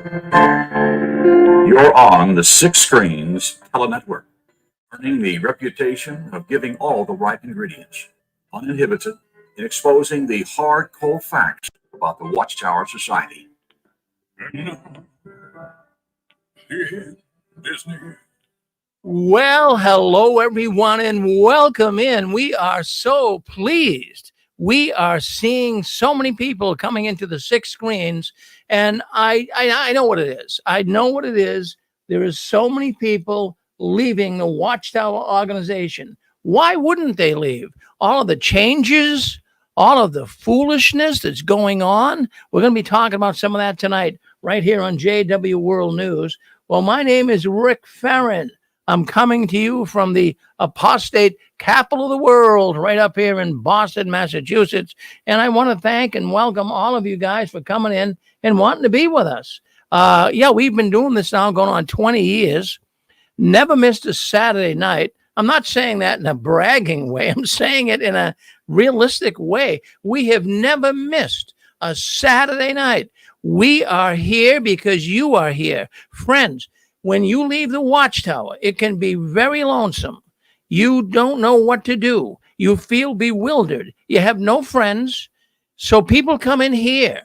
You're on the Six Screens Telenetwork, earning the reputation of giving all the right ingredients, uninhibited, in exposing the hard, cold facts about the Watchtower Society. And now, here's Disney. Well, hello, everyone, and welcome in. We are so pleased. We are seeing so many people coming into the Six Screens, and I know what it is. I know what it is. There is so many people leaving the Watchtower organization. Why wouldn't they leave? All of the changes, all of the foolishness that's going on. We're going to be talking about some of that tonight right here on JW World News. Well, my name is Rick Farron. I'm coming to you from the apostate capital of the world, right up here in Boston, Massachusetts. And I want to thank and welcome all of you guys for coming in and wanting to be with us. We've been doing this now going on 20 years. Never missed a Saturday night. I'm not saying that in a bragging way. I'm saying it in a realistic way. We have never missed a Saturday night. We are here because you are here. Friends, when you leave the Watchtower, it can be very lonesome. You don't know what to do. You feel bewildered. You have no friends. So people come in here.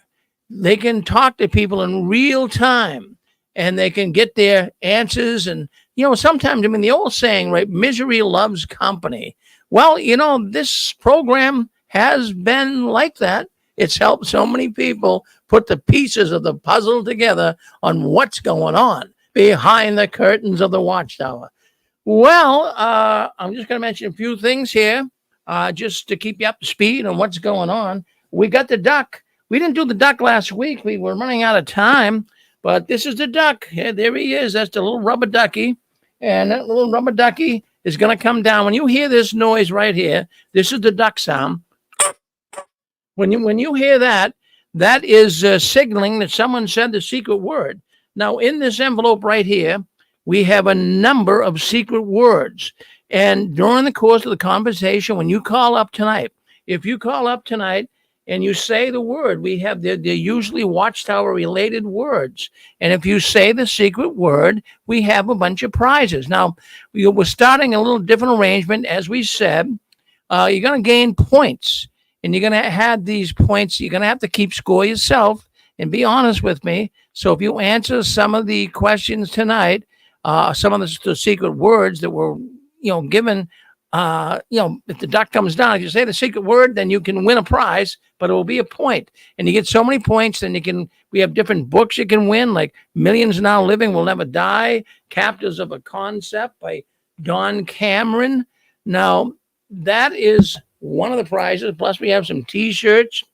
They can talk to people in real time and they can get their answers. And, sometimes, the old saying, right, misery loves company. Well, this program has been like that. It's helped so many people put the pieces of the puzzle together on what's going on behind the curtains of the Watchtower. Well, I'm just going to mention a few things here, just to keep you up to speed on what's going on. We got the duck. We didn't do the duck last week. We were running out of time, but this is the duck. Yeah, there he is. That's the little rubber ducky. And that little rubber ducky is going to come down. When you hear this noise right here, this is the duck sound. When you hear that, that is signaling that someone said the secret word. Now, in this envelope right here, we have a number of secret words. And during the course of the conversation, when you call up tonight, if you call up tonight and you say the word, they're usually Watchtower-related words. And if you say the secret word, we have a bunch of prizes. Now, we're starting a little different arrangement. As we said, you're going to gain points. And you're going to have these points. You're going to have to keep score yourself and be honest with me. So if you answer some of the questions tonight, some of the secret words that were, given, if the duck comes down, if you say the secret word, then you can win a prize, but it will be a point. And you get so many points, then we have different books you can win, like Millions Now Living Will Never Die, Captives of a Concept by Don Cameron. Now, that is one of the prizes. Plus, we have some T-shirts.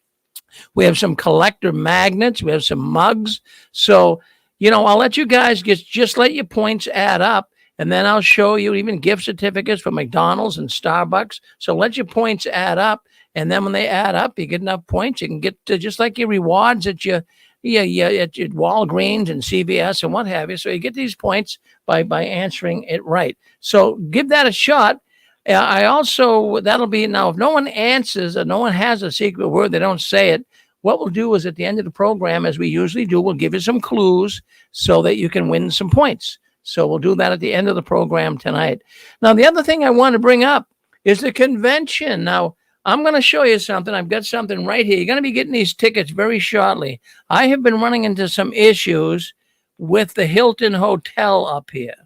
We have some collector magnets. We have some mugs. So, I'll let you guys just let your points add up. And then I'll show you even gift certificates for McDonald's and Starbucks. So let your points add up. And then when they add up, you get enough points. You can get to just like your rewards at your Walgreens and CVS and what have you. So you get these points by answering it right. So give that a shot. That'll be now, if no one answers or no one has a secret word, they don't say it. What we'll do is at the end of the program, as we usually do, we'll give you some clues so that you can win some points. So we'll do that at the end of the program tonight. Now, the other thing I want to bring up is the convention. Now, I'm going to show you something. I've got something right here. You're going to be getting these tickets very shortly. I have been running into some issues with the Hilton Hotel up here.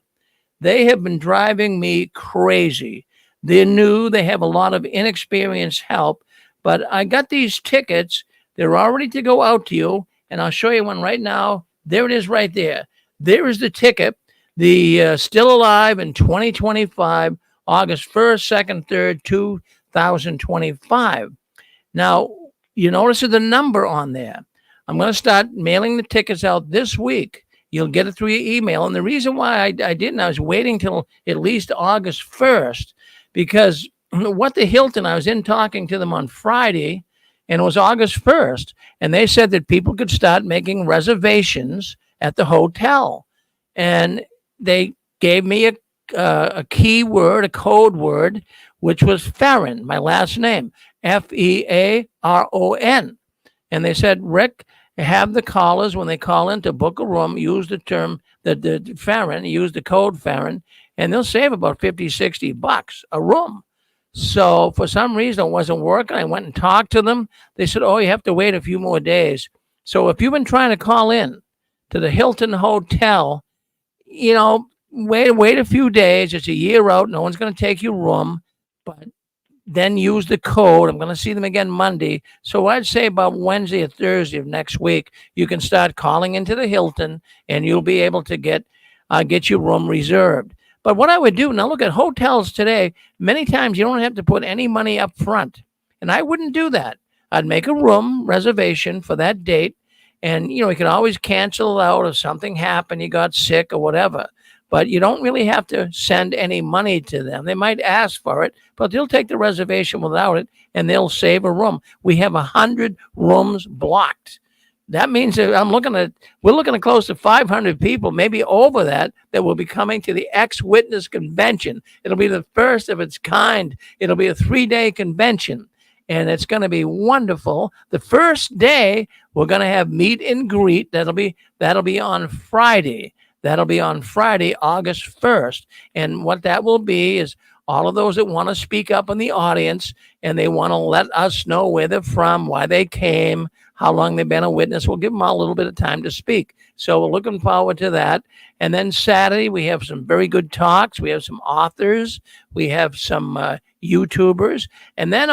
They have been driving me crazy. They're new. They have a lot of inexperienced help. But I got these tickets. They're all ready to go out to you. And I'll show you one right now. There it is right there. There is the ticket. The Still Alive in 2025, August 1st, 2nd, 3rd, 2025. Now, you notice the number on there. I'm going to start mailing the tickets out this week. You'll get it through your email. And the reason why I didn't, I was waiting till at least August 1st, because what the Hilton, I was in talking to them on Friday, and it was August 1st, and they said that people could start making reservations at the hotel. And they gave me a keyword, a code word, which was Farron, my last name, Fearon. And they said, Rick, have the callers, when they call in to book a room, use the term, the Farron, use the code Farron, and they'll save about 50, $60 a room. So for some reason it wasn't working. I went and talked to them. They said, oh, you have to wait a few more days. So if you've been trying to call in to the Hilton Hotel, wait a few days. It's a year out. No one's going to take your room, but then use the code. I'm going to see them again Monday. So I'd say about Wednesday or Thursday of next week, you can start calling into the Hilton and you'll be able to get your room reserved. But what I would do, now look at hotels today, many times you don't have to put any money up front. And I wouldn't do that. I'd make a room reservation for that date. And, you can always cancel it out if something happened, you got sick or whatever. But you don't really have to send any money to them. They might ask for it, but they'll take the reservation without it, and they'll save a room. We have 100 rooms blocked. That means that we're looking at close to 500 people, maybe over that will be coming to the ex-witness convention. It'll be the first of its kind. It'll be a 3-day convention, and it's going to be wonderful. The first day, we're going to have meet and greet. That'll be on Friday. That'll be on Friday, August 1st. And what that will be is all of those that want to speak up in the audience and they want to let us know where they're from, why they came, how long they've been a witness. We'll give them all a little bit of time to speak. So we're looking forward to that. And then Saturday, we have some very good talks. We have some authors. We have some YouTubers. And then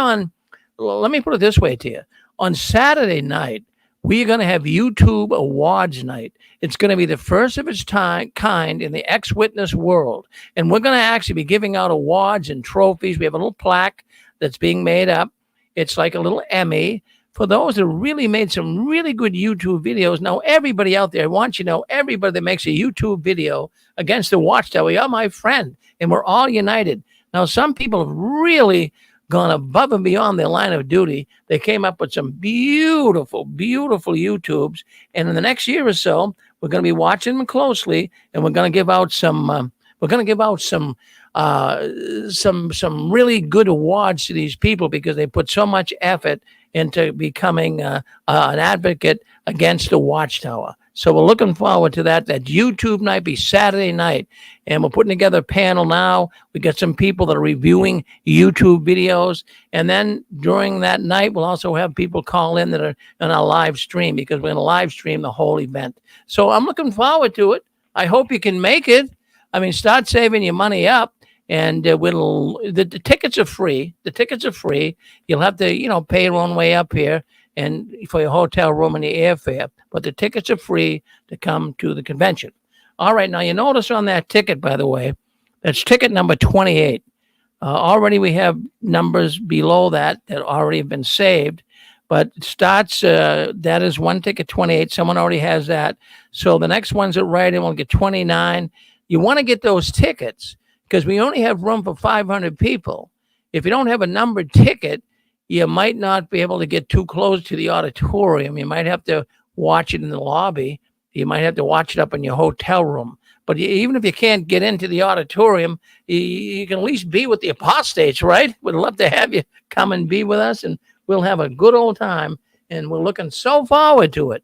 let me put it this way to you. On Saturday night, we're going to have YouTube Awards Night. It's going to be the first of its kind in the ex-witness world. And we're going to actually be giving out awards and trophies. We have a little plaque that's being made up. It's like a little Emmy for those that really made some really good YouTube videos. Now, everybody out there, I want you to know, everybody that makes a YouTube video against the Watchtower, you're my friend, and we're all united. Now, some people have really gone above and beyond their line of duty. They came up with some beautiful, beautiful YouTubes. And in the next year or so, we're going to be watching them closely, and we're going to give out some really good awards to these people because they put so much effort into becoming an advocate against the Watchtower. So we're looking forward to that. That YouTube night be Saturday night. And we're putting together a panel now. We got some people that are reviewing YouTube videos. And then during that night, we'll also have people call in that are on our live stream because we're going to live stream the whole event. So I'm looking forward to it. I hope you can make it. I mean, start saving your money up. And the tickets are free. The tickets are free. You'll have to, pay your own way up here and for your hotel room and your airfare. But the tickets are free to come to the convention. All right. Now, you notice on that ticket, by the way, that's ticket number 28. Already we have numbers below that already have been saved. But it starts, that is one ticket, 28. Someone already has that. So the next ones that write in will get 29. You want to get those tickets because we only have room for 500 people. If you don't have a numbered ticket, you might not be able to get too close to the auditorium. You might have to watch it in the lobby. You might have to watch it up in your hotel room. But even if you can't get into the auditorium, you can at least be with the apostates, right? We'd love to have you come and be with us, and we'll have a good old time. And we're looking so forward to it.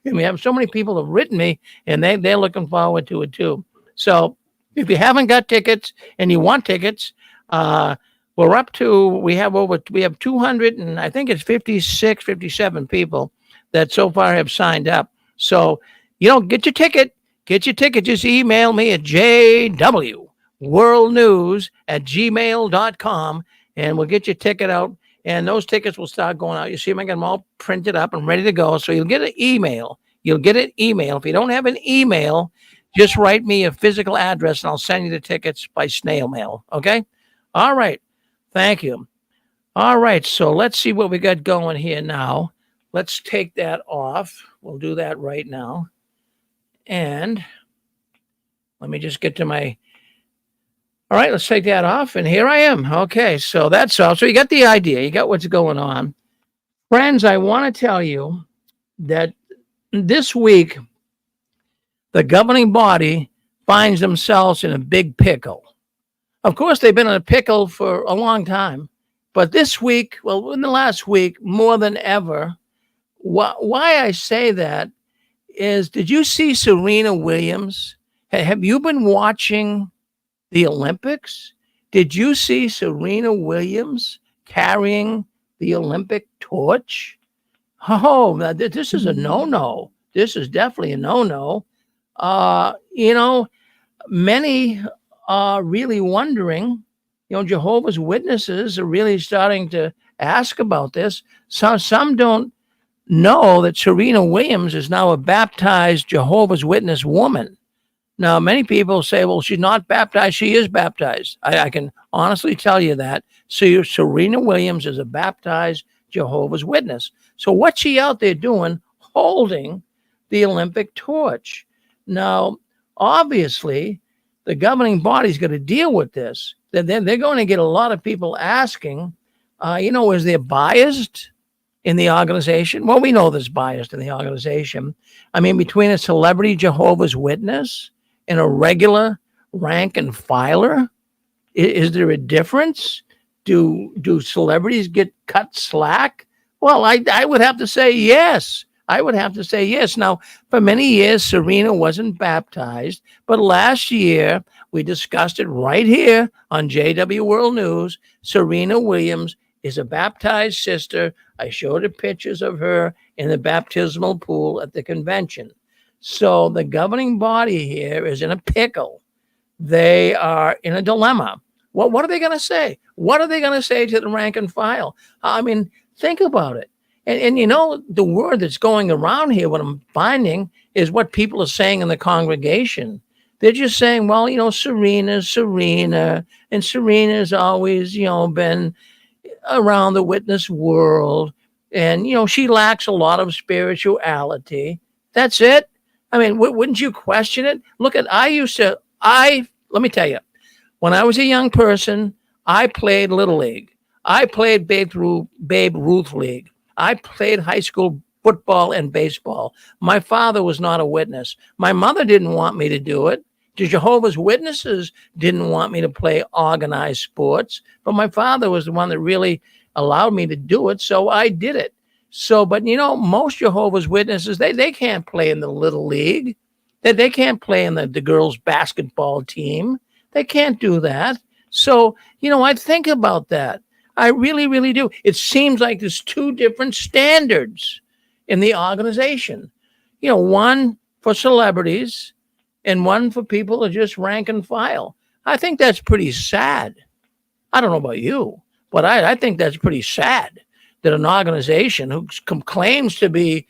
And we have so many people that have written me, and they're looking forward to it too. So if you haven't got tickets and you want tickets, we're up to, we have 200 and I think it's 56, 57 people that so far have signed up. So, get your ticket. Just email me at jwworldnews@gmail.com and we'll get your ticket out. And those tickets will start going out. You see them, I got them all printed up and ready to go. So you'll get an email. If you don't have an email, just write me a physical address and I'll send you the tickets by snail mail. Okay? All right. Thank you. All right. So let's see what we got going here now. Let's take that off. We'll do that right now. And let me just get to my, all right, let's take that off. And here I am. Okay. So that's all. So you got the idea. You got what's going on. Friends, I want to tell you that this week, the governing body finds themselves in a big pickle. Of course, they've been in a pickle for a long time. But this week, in the last week, more than ever, Why I say that is, did you see Serena Williams? Have you been watching the Olympics? Did you see Serena Williams carrying the Olympic torch? Oh, this is a no-no. This is definitely a no-no. You know, many are really wondering, Jehovah's Witnesses are really starting to ask about this. Some don't know that Serena Williams is now a baptized Jehovah's Witness woman. Now, many people say, well, she's not baptized. She is baptized. I can honestly tell you that. So Serena Williams is a baptized Jehovah's Witness. So what's she out there doing holding the Olympic torch? Now, obviously, the governing body's going to deal with this. They're going to get a lot of people asking, is there biased in the organization? Well, we know there's bias in the organization. I mean, between a celebrity Jehovah's Witness and a regular rank and filer, is there a difference? Do celebrities get cut slack? Well, I would have to say yes. I would have to say yes. Now, for many years, Serena wasn't baptized, but last year we discussed it right here on JW World News. Serena Williams is a baptized sister. I showed her pictures of her in the baptismal pool at the convention. So the governing body here is in a pickle. They are in a dilemma. What are they going to say? What are they going to say to the rank and file? I mean, think about it. And the word that's going around here, what I'm finding, is what people are saying in the congregation. They're just saying, well, Serena's Serena, and Serena's always, been around the witness world. And, she lacks a lot of spirituality. That's it. I mean, wouldn't you question it? Look at, let me tell you, when I was a young person, I played Little League. I played Babe Ruth League. I played high school football and baseball. My father was not a witness. My mother didn't want me to do it. The Jehovah's Witnesses didn't want me to play organized sports, but my father was the one that really allowed me to do it, so I did it. So, but most Jehovah's Witnesses, they can't play in the Little League. They can't play in the girls' basketball team. They can't do that. So, I think about that. I really, really do. It seems like there's two different standards in the organization. One for celebrities and one for people that just rank and file. I think that's pretty sad. I don't know about you, but I think that's pretty sad that an organization who claims to be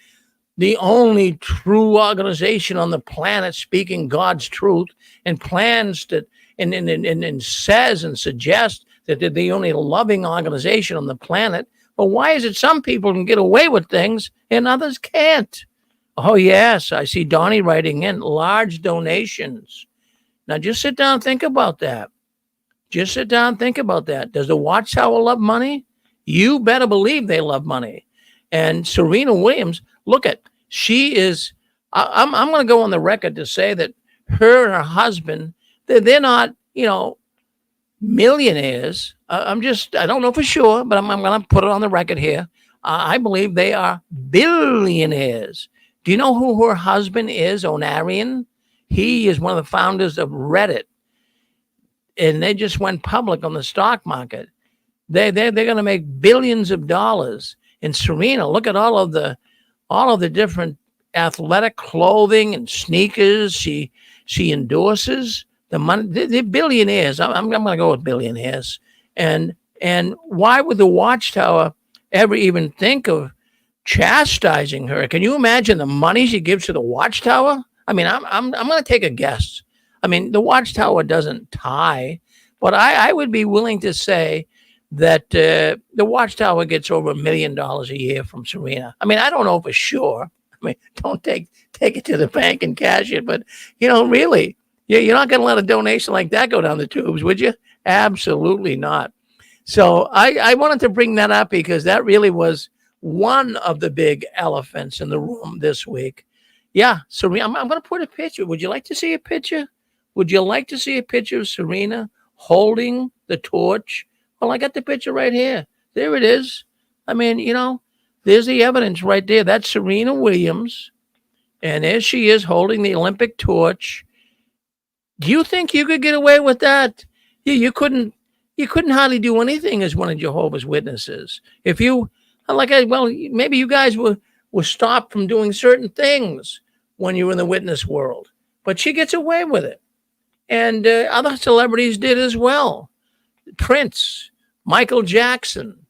the only true organization on the planet speaking God's truth and plans to and says and suggests that they're the only loving organization on the planet. But why is it some people can get away with things and others can't? Oh, yes, I see Donnie writing in large donations. Now, just sit down and think about that. Just sit down and think about that. Does the Watchtower love money? You better believe they love money. And Serena Williams, she is, I'm going to go on the record to say that her and her husband, they're not, millionaires. I don't know for sure, but I'm going to put it on the record here. I believe they are billionaires. Do you know who her husband is, Onarian? He is one of the founders of Reddit. And they just went public on the stock market. They're going to make billions of dollars. And Serena, look at all of the different athletic clothing and sneakers she endorses. The money, they're billionaires. I'm going to go with billionaires. And why would the Watchtower ever even think of chastising her? Can you imagine the money she gives to the Watchtower? I mean, I'm going to take a guess. I mean, the Watchtower doesn't tie, but I would be willing to say that the Watchtower gets over $1 million a year from Serena. I mean, I don't know for sure. I mean, don't take it to the bank and cash it, but really. You're not going to let a donation like that go down the tubes, would you? Absolutely not. So I wanted to bring that up because that really was one of the big elephants in the room this week. Yeah, Serena, I'm going to put a picture. Would you like to see a picture? Would you like to see a picture of Serena holding the torch? Well, I got the picture right here. There it is. I mean, There's the evidence right there. That's Serena Williams. And there she is holding the Olympic torch. Do you think you could get away with that? You couldn't. You couldn't hardly do anything as one of Jehovah's Witnesses. If you, maybe you guys were stopped from doing certain things when you were in the witness world, but she gets away with it, and other celebrities did as well. Prince, Michael Jackson.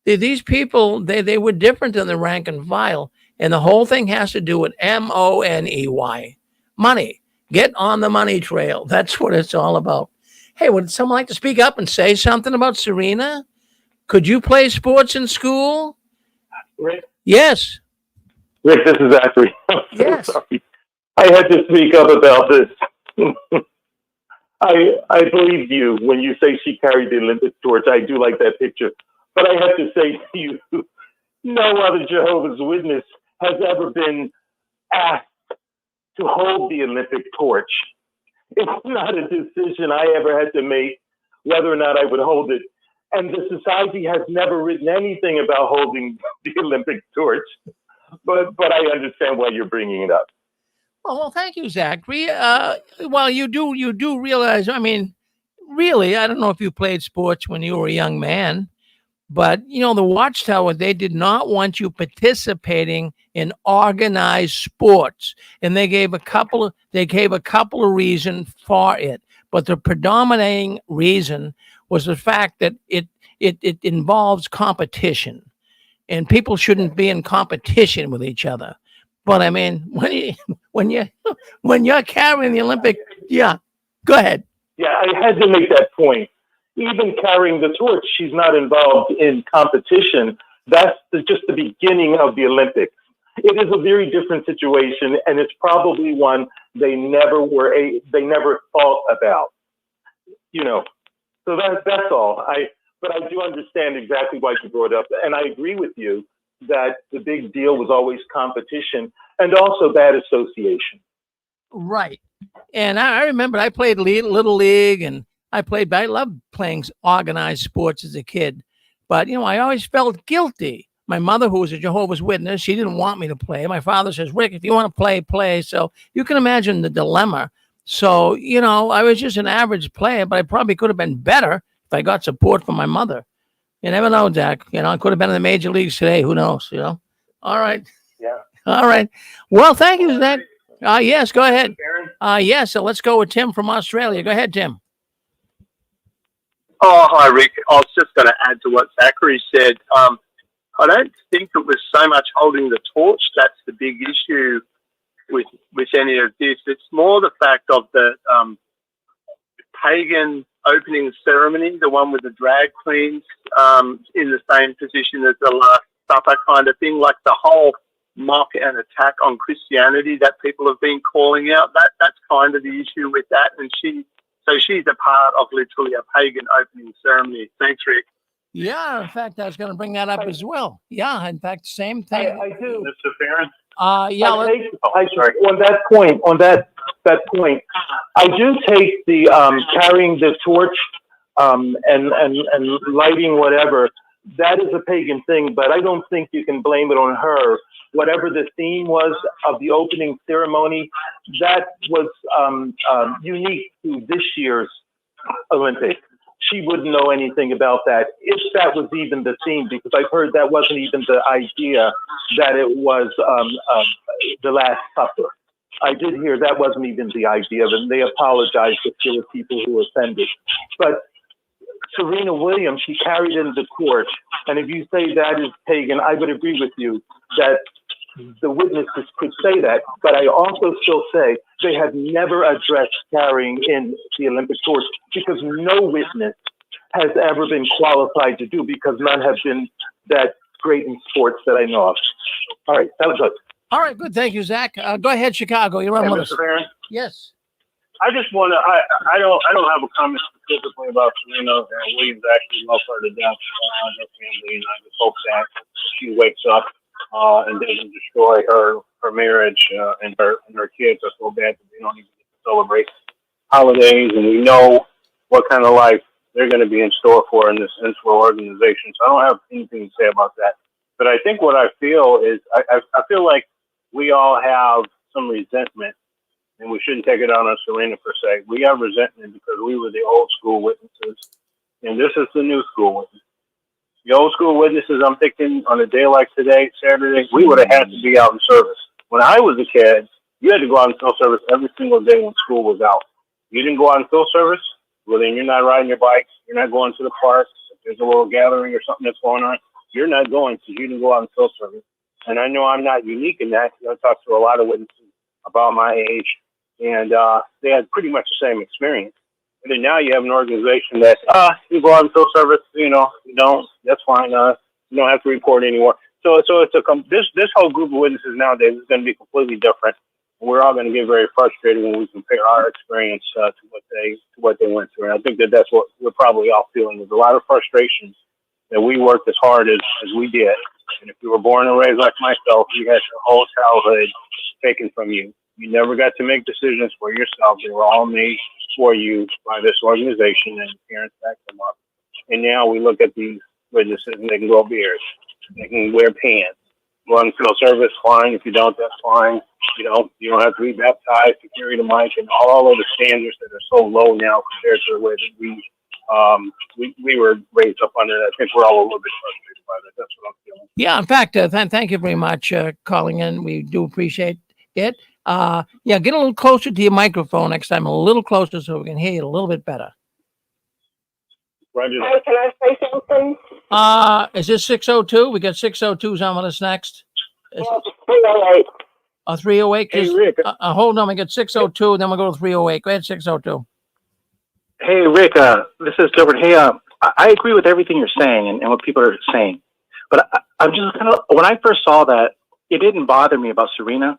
These people, they were different than the rank and file, and the whole thing has to do with money, money. Get on the money trail. That's what it's all about. Hey, would someone like to speak up and say something about Serena? Could you play sports in school? Rick? Yes. Rick, this is Zachary. Yes. Sorry. I had to speak up about this. I believe you when you say she carried the Olympic torch. I do like that picture. But I have to say to you, no other Jehovah's Witness has ever been asked to hold the Olympic torch. It's not a decision I ever had to make whether or not I would hold it. And the society has never written anything about holding the Olympic torch. But I understand why you're bringing it up. Well, thank you, Zachary. Well, you do realize, I mean, really, I don't know if you played sports when you were a young man, but, the Watchtower, they did not want you participating in organized sports. And they gave a couple of reasons for it. But the predominating reason was the fact that it involves competition. And people shouldn't be in competition with each other. But I mean, when you're carrying the Olympic, yeah, go ahead. Yeah, I had to make that point. Even carrying the torch, she's not involved in competition. That's just the beginning of the Olympics. It is a very different situation, and it's probably one they never thought about. So that's all. But I do understand exactly why you brought it up, and I agree with you that the big deal was always competition and also bad association. Right. And I remember I played Little League, and I loved playing organized sports as a kid. But, I always felt guilty. My mother, who was a Jehovah's Witness, she didn't want me to play. My father says, Rick, if you want to play, play. So you can imagine the dilemma. So, I was just an average player, but I probably could have been better if I got support from my mother. You never know, Jack. I could have been in the major leagues today. Who knows? All right. Yeah. All right. Well, thank you, Zach. Yes, go ahead. Yes, so let's go with Tim from Australia. Go ahead, Tim. Oh, hi, Rick. I was just going to add to what Zachary said. I don't think it was so much holding the torch that's the big issue with any of this. It's more the fact of the pagan opening ceremony, the one with the drag queens in the same position as the Last Supper kind of thing, like the whole mock and attack on Christianity that people have been calling out. That's kind of the issue with that. And she's a part of literally a pagan opening ceremony. Thanks, Rick. Yeah, in fact, I was going to bring that up as well. Yeah, in fact, same thing. I do. Mr. Farron? Yeah. On that point, I do take the carrying the torch and lighting whatever. That is a pagan thing, but I don't think you can blame it on her. Whatever the theme was of the opening ceremony, that was unique to this year's Olympics. She wouldn't know anything about that, if that was even the theme, because I've heard that wasn't even the idea, that it was the Last Supper. I did hear that wasn't even the idea, and they apologized if there were people who were offended. But Serena Williams, she carried in the torch, and if you say that is pagan, I would agree with you that the witnesses could say that, but I also still say they have never addressed carrying in the Olympic torch, because no witness has ever been qualified to do, because none have been that great in sports that I know of. All right, that was good. All right, good. Thank you, Zach. Go ahead, Chicago. You're on with us. Mr. Farron? Yes. I just want to. I don't have a comment specifically about Serena Williams actually love her to death. Her family, and I just hope that she wakes up and doesn't destroy her marriage and her kids. I feel bad that they don't even get to celebrate holidays, and we know what kind of life they're going to be in store for in this insular organization. So I don't have anything to say about that. But I think what I feel is I feel like we all have some resentment, and we shouldn't take it out on Serena per se. We have resentment because we were the old school witnesses, and this is the new school witness. The old school witnesses, I'm thinking on a day like today, Saturday, we would have had to be out in service. When I was a kid, you had to go out and fill service every single day when school was out. You didn't go out and fill service, well, then you're not riding your bike. You're not going to the park. If there's a little gathering or something that's going on, you're not going because you didn't go out and fill service. And I know I'm not unique in that. I talked to a lot of witnesses about my age, and they had pretty much the same experience. And then now you have an organization that, you go out and fill service, you don't, that's fine. You don't have to report anymore. So it's this whole group of witnesses nowadays is going to be completely different. And we're all going to get very frustrated when we compare our experience to what they went through. And I think that's what we're probably all feeling. There's a lot of frustration that we worked as hard as we did. And if you were born and raised like myself, you had your whole childhood taken from you. You never got to make decisions for yourself. They were all made for you by this organization, and parents backed them up. And now we look at these witnesses, and they can grow beards. They can wear pants. Go on field service, fine. If you don't, that's fine. You don't have to be baptized to carry the mic, and all of the standards that are so low now compared to the way that we were raised up under. I think we're all a little bit frustrated by that. That's what I'm feeling. Yeah, in fact, thank you very much calling in. We do appreciate it. Get a little closer to your microphone next time, a little closer so we can hear you a little bit better. Roger that. Hey, can I say something? Is this 602? We got 602s on with us next. Yes, 308. 308? Hey, Rick. Hold on, we got 602, then we'll go to 308. Go ahead, 602. Hey, Rick, this is Gilbert. Hey, I agree with everything you're saying and what people are saying. But I'm just kind of, when I first saw that, it didn't bother me about Serena.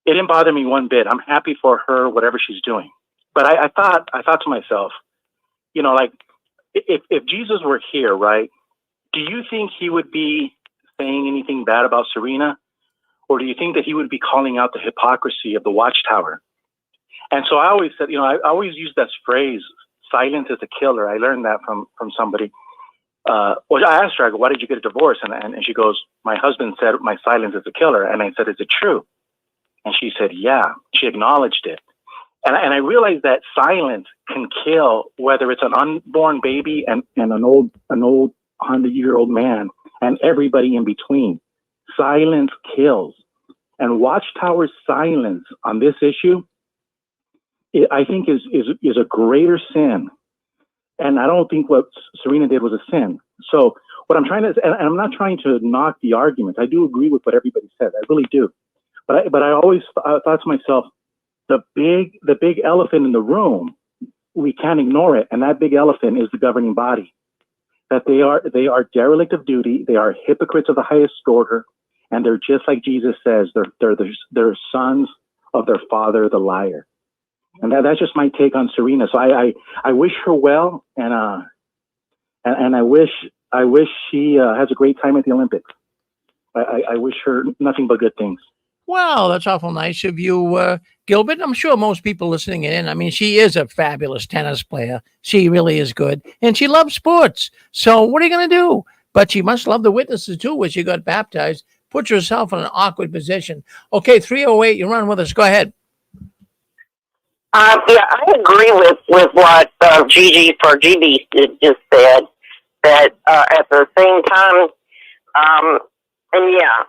It didn't bother me one bit. I'm happy for her, whatever she's doing. But I thought to myself, like, if Jesus were here, right, do you think he would be saying anything bad about Serena? Or do you think that he would be calling out the hypocrisy of the Watchtower? And so I always said, I always use that phrase, silence is a killer. I learned that from somebody. Well, I asked her, I go, why did you get a divorce? And she goes, my husband said my silence is a killer. And I said, is it true? And she said, yeah. She acknowledged it. And I realized that silence can kill, whether it's an unborn baby and an old 100-year-old man and everybody in between. Silence kills. And Watchtower's silence on this issue, I think is a greater sin. And I don't think what Serena did was a sin. So what I'm trying to, and I'm not trying to knock the argument. I do agree with what everybody said. I really do. But I always thought to myself, the big elephant in the room, we can't ignore it. And that big elephant is the governing body. That they are derelict of duty. They are hypocrites of the highest order. And they're just like Jesus says, they're sons of their father, the liar. And that's just my take on Serena. So I wish her well, and I wish she has a great time at the Olympics. I wish her nothing but good things. Well, that's awful nice of you, Gilbert. I'm sure most people listening in, I mean, she is a fabulous tennis player. She really is good. And she loves sports. So what are you going to do? But she must love the witnesses, too, when she got baptized. Put yourself in an awkward position. Okay, 308, you're on with us. Go ahead. Yeah, I agree with what GB just said, that at the same time, and yeah,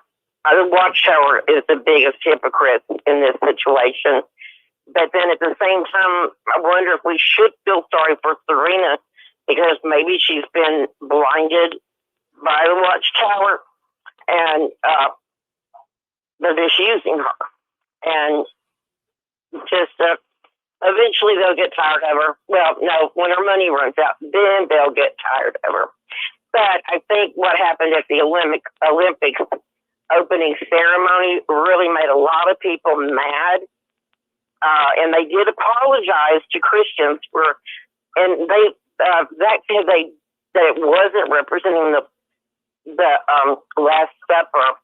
the Watchtower is the biggest hypocrite in this situation. But then at the same time, I wonder if we should feel sorry for Serena, because maybe she's been blinded by the Watchtower, and they're just using her. And just eventually they'll get tired of her. Well, no, when her money runs out, then they'll get tired of her. But I think what happened at the Olympics opening ceremony really made a lot of people mad. And they did apologize to Christians and they that said that it wasn't representing the Last Supper,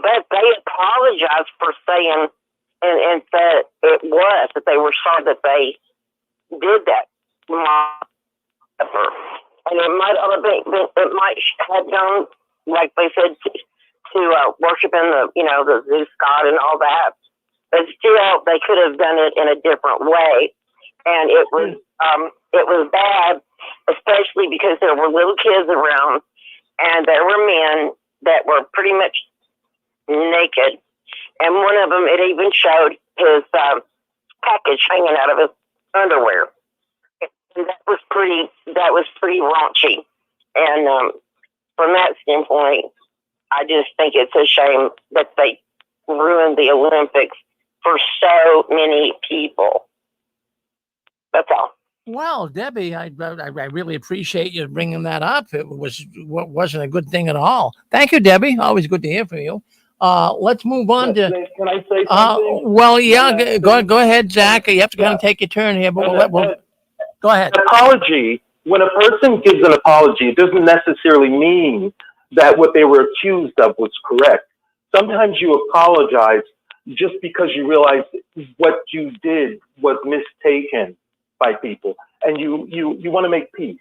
but they apologized for saying and said that they were sorry that they did that. And it might have gone like they said, to worshiping the Zeus god and all that. But still, they could have done it in a different way, and it was bad, especially because there were little kids around, and there were men that were pretty much naked, and one of them, it even showed his package hanging out of his underwear. And that was pretty raunchy, and from that standpoint, I just think it's a shame that they ruined the Olympics for so many people. That's all. Well, Debbie, I really appreciate you bringing that up. It wasn't a good thing at all. Thank you, Debbie. Always good to hear from you. Let's move on to. Can I say something? Well, yeah, go ahead, Zach. You have to kind of take your turn here, but we'll go ahead. An apology. When a person gives an apology, it doesn't necessarily mean that what they were accused of was correct. Sometimes you apologize just because you realize what you did was mistaken by people, and you want to make peace.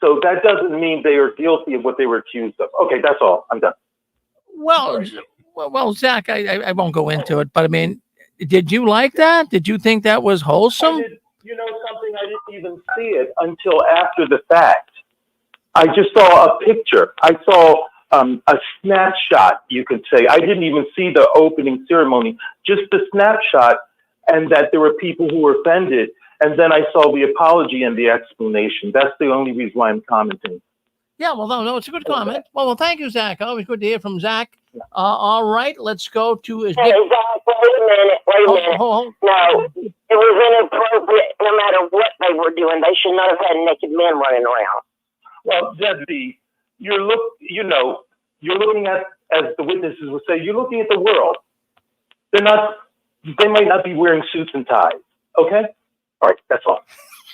So that doesn't mean they are guilty of what they were accused of. Okay, that's all. I'm done. Well, Zach, I won't go into it, but I mean, did you like that? Did you think that was wholesome? You know something? I didn't even see it until after the fact. I just saw a picture. I saw a snapshot, you could say. I didn't even see the opening ceremony, just the snapshot, and that there were people who were offended. And then I saw the apology and the explanation. That's the only reason why I'm commenting. Yeah, well, no, it's a good comment. Well, thank you, Zach. Always good to hear from Zach. All right, let's go to. Hey, Zach, wait a minute. No, it was inappropriate. No matter what they were doing, they should not have had naked men running around. Well, Debbie, you're looking at, as the witnesses would say, you're looking at the world. They might not be wearing suits and ties. Okay? All right, that's all.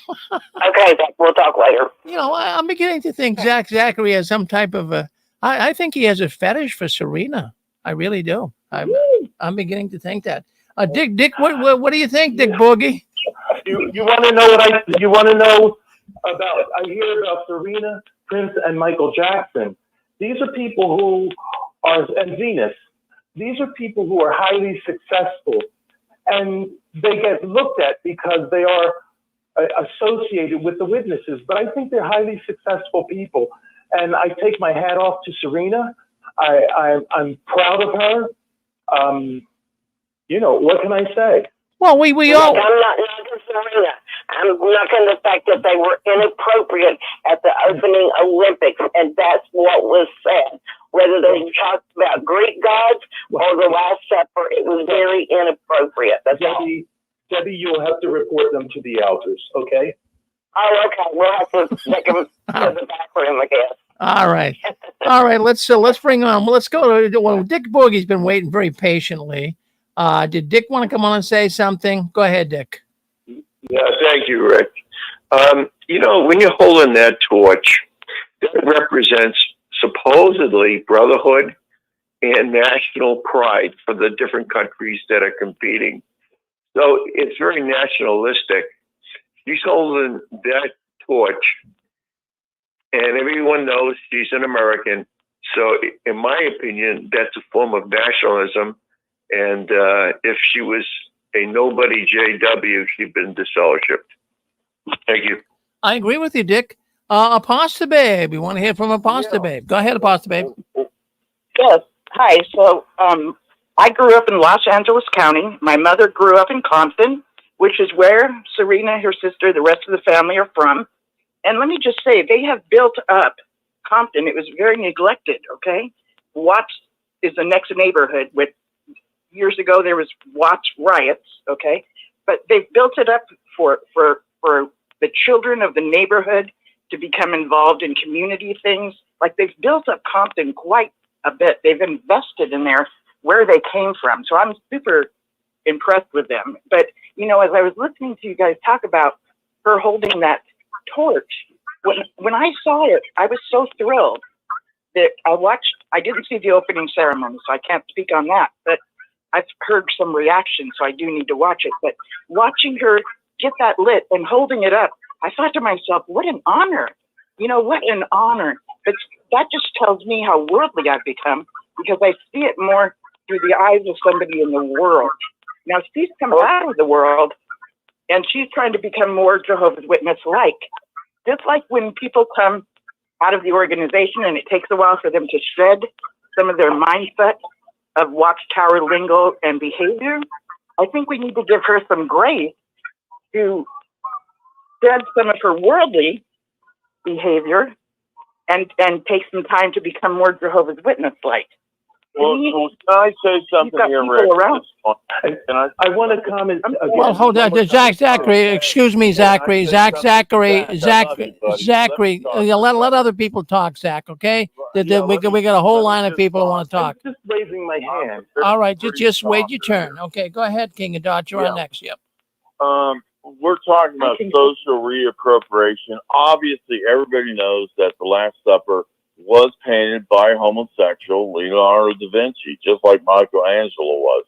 Okay, Zach, we'll talk later. I'm beginning to think Zachary has some type of I think he has a fetish for Serena. I really do. I'm beginning to think that. Dick, what do you think, Dick Boogie? You want to know you want to know about? I hear about Serena, Prince, and Michael Jackson. These are people who are, and Venus. These are people who are highly successful, and they get looked at because they are associated with the witnesses. But I think they're highly successful people, and I take my hat off to Serena. I'm proud of her. What can I say? Well, we all. I'm not Serena. I'm knocking the fact that they were inappropriate at the opening Olympics, and that's what was said. Whether they talked about Greek gods or the Last Supper, it was very inappropriate. That's all. Debbie, you'll have to report them to the elders, okay? Oh, okay. We'll have to take them to the back room, I guess. All right. Let's bring on. Let's go to. Well, Dick Boogie's been waiting very patiently. Did Dick want to come on and say something? Go ahead, Dick. Yeah, thank you, Rick. When you're holding that torch, that represents supposedly brotherhood and national pride for the different countries that are competing. So it's very nationalistic. She's holding that torch, and everyone knows she's an American. So in my opinion, that's a form of nationalism. And if she was a nobody JW, she'd been disfellowshipped. Thank you. I agree with you, Dick. Apostle Babe, we want to hear from Apostle Babe. Go ahead, Apostle Babe. Yes. Hi. So I grew up in Los Angeles County. My mother grew up in Compton, which is where Serena, her sister, the rest of the family are from. And let me just say, they have built up Compton. It was very neglected, okay? Watts is the next neighborhood with years ago there was Watts riots, okay? But they've built it up for the children of the neighborhood to become involved in community things. Like they've built up Compton quite a bit. They've invested in there where they came from. So I'm super impressed with them. But, as I was listening to you guys talk about her holding that torch, when I saw it, I was so thrilled that I didn't see the opening ceremony, so I can't speak on that, but I've heard some reactions, so I do need to watch it. But watching her get that lit and holding it up, I thought to myself, what an honor You know, what an honor. But that just tells me how worldly I've become because I see it more through the eyes of somebody in the world. Now, she's come out of the world and she's trying to become more Jehovah's Witness-like. Just like when people come out of the organization and it takes a while for them to shed some of their mindset of Watchtower lingo and behavior, I think we need to give her some grace to shed some of her worldly behavior and take some time to become more Jehovah's Witness-like. Well, can I say something here, Rick? I want to comment again. Well, hold on, Zachary. Excuse me, Zachary. Zachary. Let other people talk, Zach. Okay? We got a whole line of people who want to talk. I'm just raising my hand. All right, just wait your turn. Okay, go ahead, King of Dot. You're on next. Yep. We're talking about social reappropriation. Obviously, everybody knows that the Last Supper was painted by a homosexual, Leonardo da Vinci, just like Michelangelo was.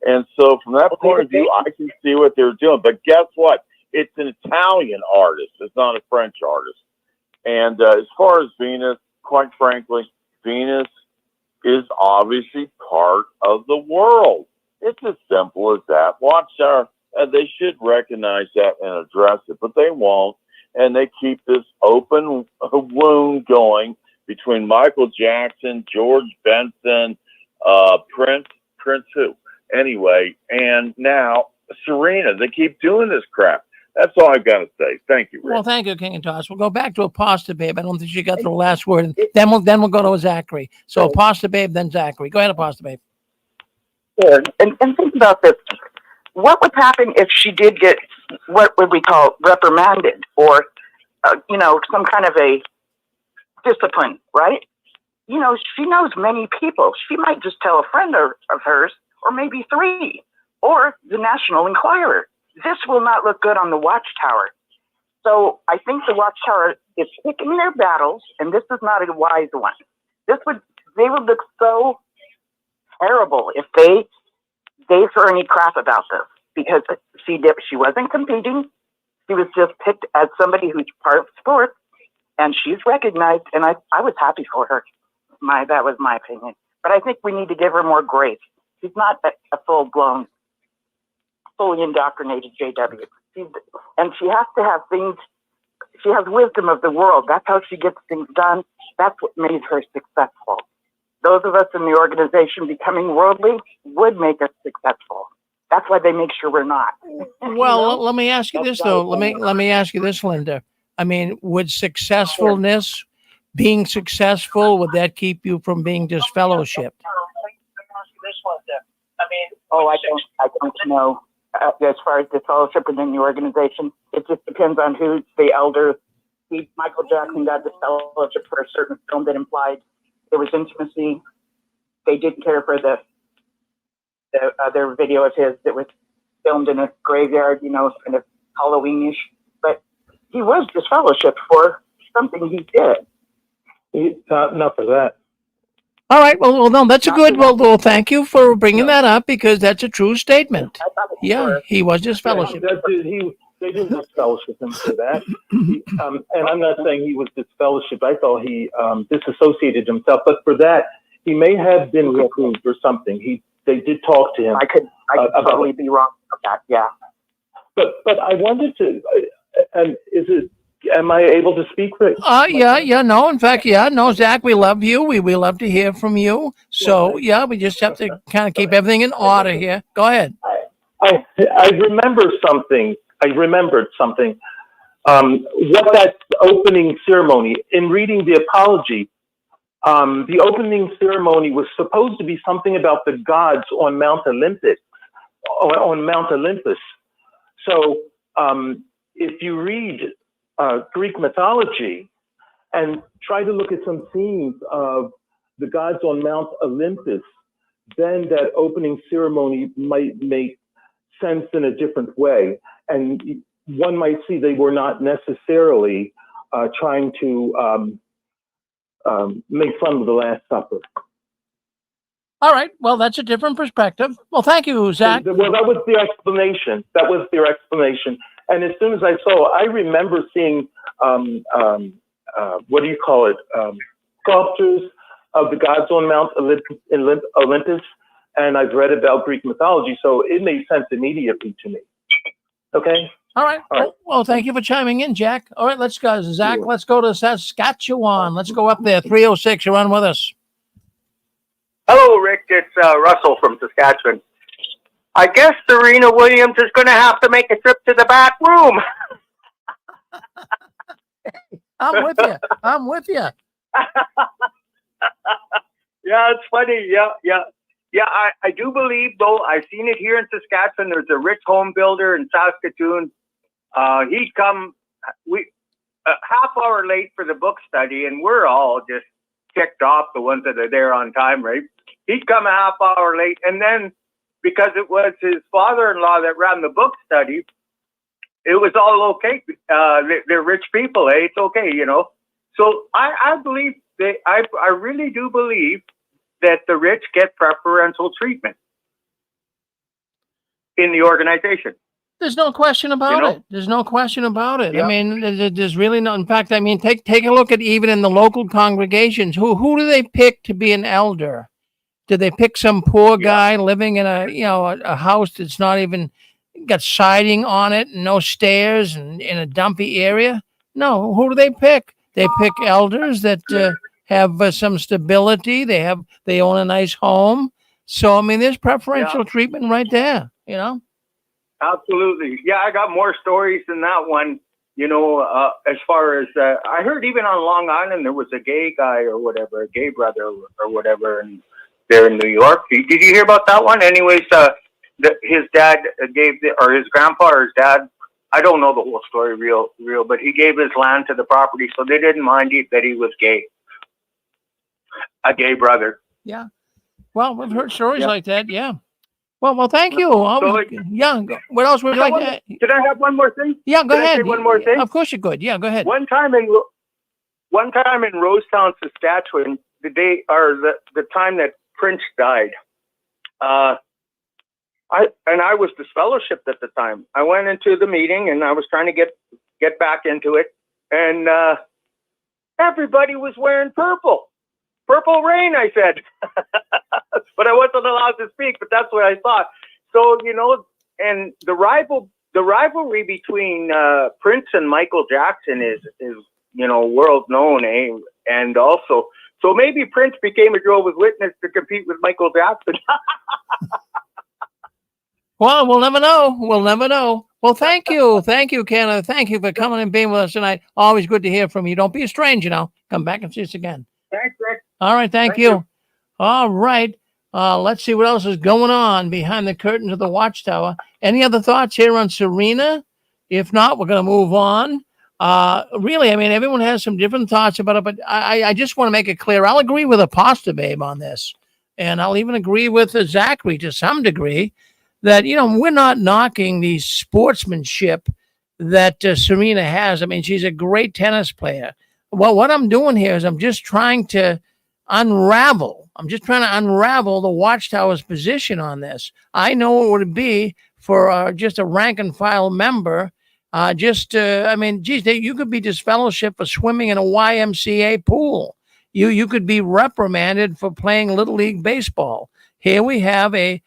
And so from that point of view, I can see what they're doing. But guess what? It's an Italian artist. It's not a French artist. And as far as Venus, quite frankly, Venus is obviously part of the world. It's as simple as that. Watchtower, they should recognize that and address it, but they won't. And they keep this open wound going between Michael Jackson, George Benson, Prince who? Anyway, and now Serena. They keep doing this crap. That's all I've got to say. Thank you, Rick. Well, thank you, King and Toss. We'll go back to Apostle Babe. I don't think she got the last word. Then we'll go to Zachary. So Apostle Babe, then Zachary. Go ahead, Apostle Babe. Sure. And think about this. What would happen if she did get, what would we call, reprimanded or, some kind of a discipline, right? She knows many people. She might just tell a friend of hers, or maybe 3, or the National Enquirer. This will not look good on the Watchtower. So I think the Watchtower is picking their battles, and this is not a wise one. They would look so terrible if they gave her any crap about this, because she wasn't competing. She was just picked as somebody who's part of sports, and she's recognized, and I was happy for her. That was my opinion. But I think we need to give her more grace. She's not a full-blown, fully indoctrinated JW. And she has to have things, she has wisdom of the world. That's how she gets things done. That's what made her successful. Those of us in the organization becoming worldly would make us successful. That's why they make sure we're not. Well, let me ask you this, though. Let me ask you this, Linda. I mean, would successfulness, being successful, would that keep you from being disfellowshipped? I don't know. As far as disfellowship within the organization, it just depends on who's the elder. Michael Jackson got disfellowship for a certain film that implied there was intimacy. They didn't care for the other video of his that was filmed in a graveyard, kind of Halloweenish. But he was disfellowshipped for something he did. Not for that. All right. Well, no, that's a good. Well, thank you for bringing that up because that's a true statement. Yeah, he was disfellowshipped. They didn't disfellowship him for that. And I'm not saying he was disfellowshipped. I thought he disassociated himself. But for that, he may have been reproved or something. They did talk to him. I could totally be wrong about that. Yeah. But I wanted to. Am I able to speak, Rick? No. In fact, no, Zach, we love you. We love to hear from you. So we just have to kind of keep everything in order here. Go ahead. I remember something. What that opening ceremony, in reading the apology, the opening ceremony was supposed to be something about the gods on Mount Olympus. So if you read Greek mythology and try to look at some scenes of the gods on Mount Olympus, then that opening ceremony might make sense in a different way. And one might see they were not necessarily trying to make fun of the Last Supper. All right. Well, that's a different perspective. Well, thank you, Zach. Well, that was their explanation. And as soon as I saw, I remember seeing what do you call it? Sculptures of the gods on Mount Olympus, and I've read about Greek mythology, so it made sense immediately to me. Okay. All right. Well, thank you for chiming in, Jack. All right, let's go, Zach. Sure. Let's go to Saskatchewan. Let's go up there. 306. You're on with us. Hello, Rick. It's Russell from Saskatchewan. I guess Serena Williams is going to have to make a trip to the back room. I'm with you. I'm with you. Yeah, it's funny. Yeah. I do believe, though, I've seen it here in Saskatchewan. There's a rich home builder in Saskatoon. He'd come a half hour late for the book study, and we're all just ticked off, the ones that are there on time, right? He'd come a half hour late, and then because it was his father-in-law that ran the book study, it was all okay. They're rich people, eh? It's okay, you know. So I believe I really do believe that the rich get preferential treatment in the organization. There's no question about it. There's no question about it. Yeah. I mean, there's really no. In fact, I mean, take a look at even in the local congregations. Who do they pick to be an elder? Do they pick some poor guy living in a house that's not even got siding on it and no stairs and in a dumpy area? No. Who do they pick? They pick elders that have some stability. They own a nice home. So I mean, there's preferential treatment right there. You know. Absolutely. Yeah, I got more stories than that one. You know, as far as I heard, even on Long Island, there was a gay guy or whatever, a gay brother or whatever, and there in New York. Did you hear about that one? Anyways, his dad or his grandpa or his dad, I don't know the whole story real, but he gave his land to the property, so they didn't mind that he was gay. A gay brother. Yeah. Well, we've heard stories like that. Yeah. Well, thank you. Yeah. What else would you like to add? Can I have one more thing? Yeah, go ahead. Say one more thing? Of course you could. Yeah, go ahead. One time in Rosetown, Saskatchewan, the time that Prince died, I was disfellowshipped at the time. I went into the meeting and I was trying to get back into it, and everybody was wearing purple. Purple rain, I said. But I wasn't allowed to speak, but that's what I thought. So, you know, and the rivalry between Prince and Michael Jackson is you know, world known, eh? And also, so maybe Prince became a Jehovah's Witness to compete with Michael Jackson. Well, we'll never know. We'll never know. Well, thank you. Thank you, Canada. Thank you for coming and being with us tonight. Always good to hear from you. Don't be a stranger now. Come back and see us again. Thanks, Rick. All right. Thank you. All right. Let's see what else is going on behind the curtains of the Watchtower. Any other thoughts here on Serena? If not, we're going to move on. Really, I mean, everyone has some different thoughts about it, but I just want to make it clear. I'll agree with Apostle Babe on this. And I'll even agree with Zachary to some degree that, you know, we're not knocking the sportsmanship that Serena has. I mean, she's a great tennis player. Well, what I'm doing here is I'm just trying to unravel the Watchtower's position on this. I know what it would be for just a rank and file member. I mean, geez, you could be disfellowshipped for swimming in a YMCA pool. You could be reprimanded for playing Little League baseball. Here we have a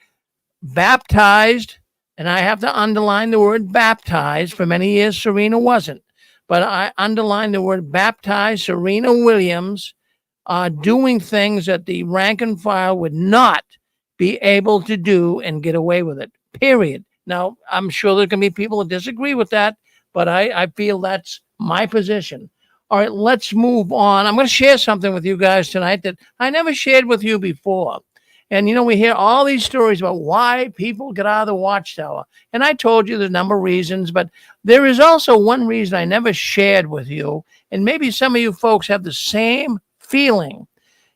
baptized, and I have to underline the word baptized. For many years, Serena wasn't. But I underline the word baptized Serena Williams doing things that the rank and file would not be able to do and get away with it, period. Now, I'm sure there can be people that disagree with that, but I feel that's my position. All right, let's move on. I'm going to share something with you guys tonight that I never shared with you before. And, you know, we hear all these stories about why people get out of the Watchtower. And I told you the number of reasons, but there is also one reason I never shared with you. And maybe some of you folks have the same feeling.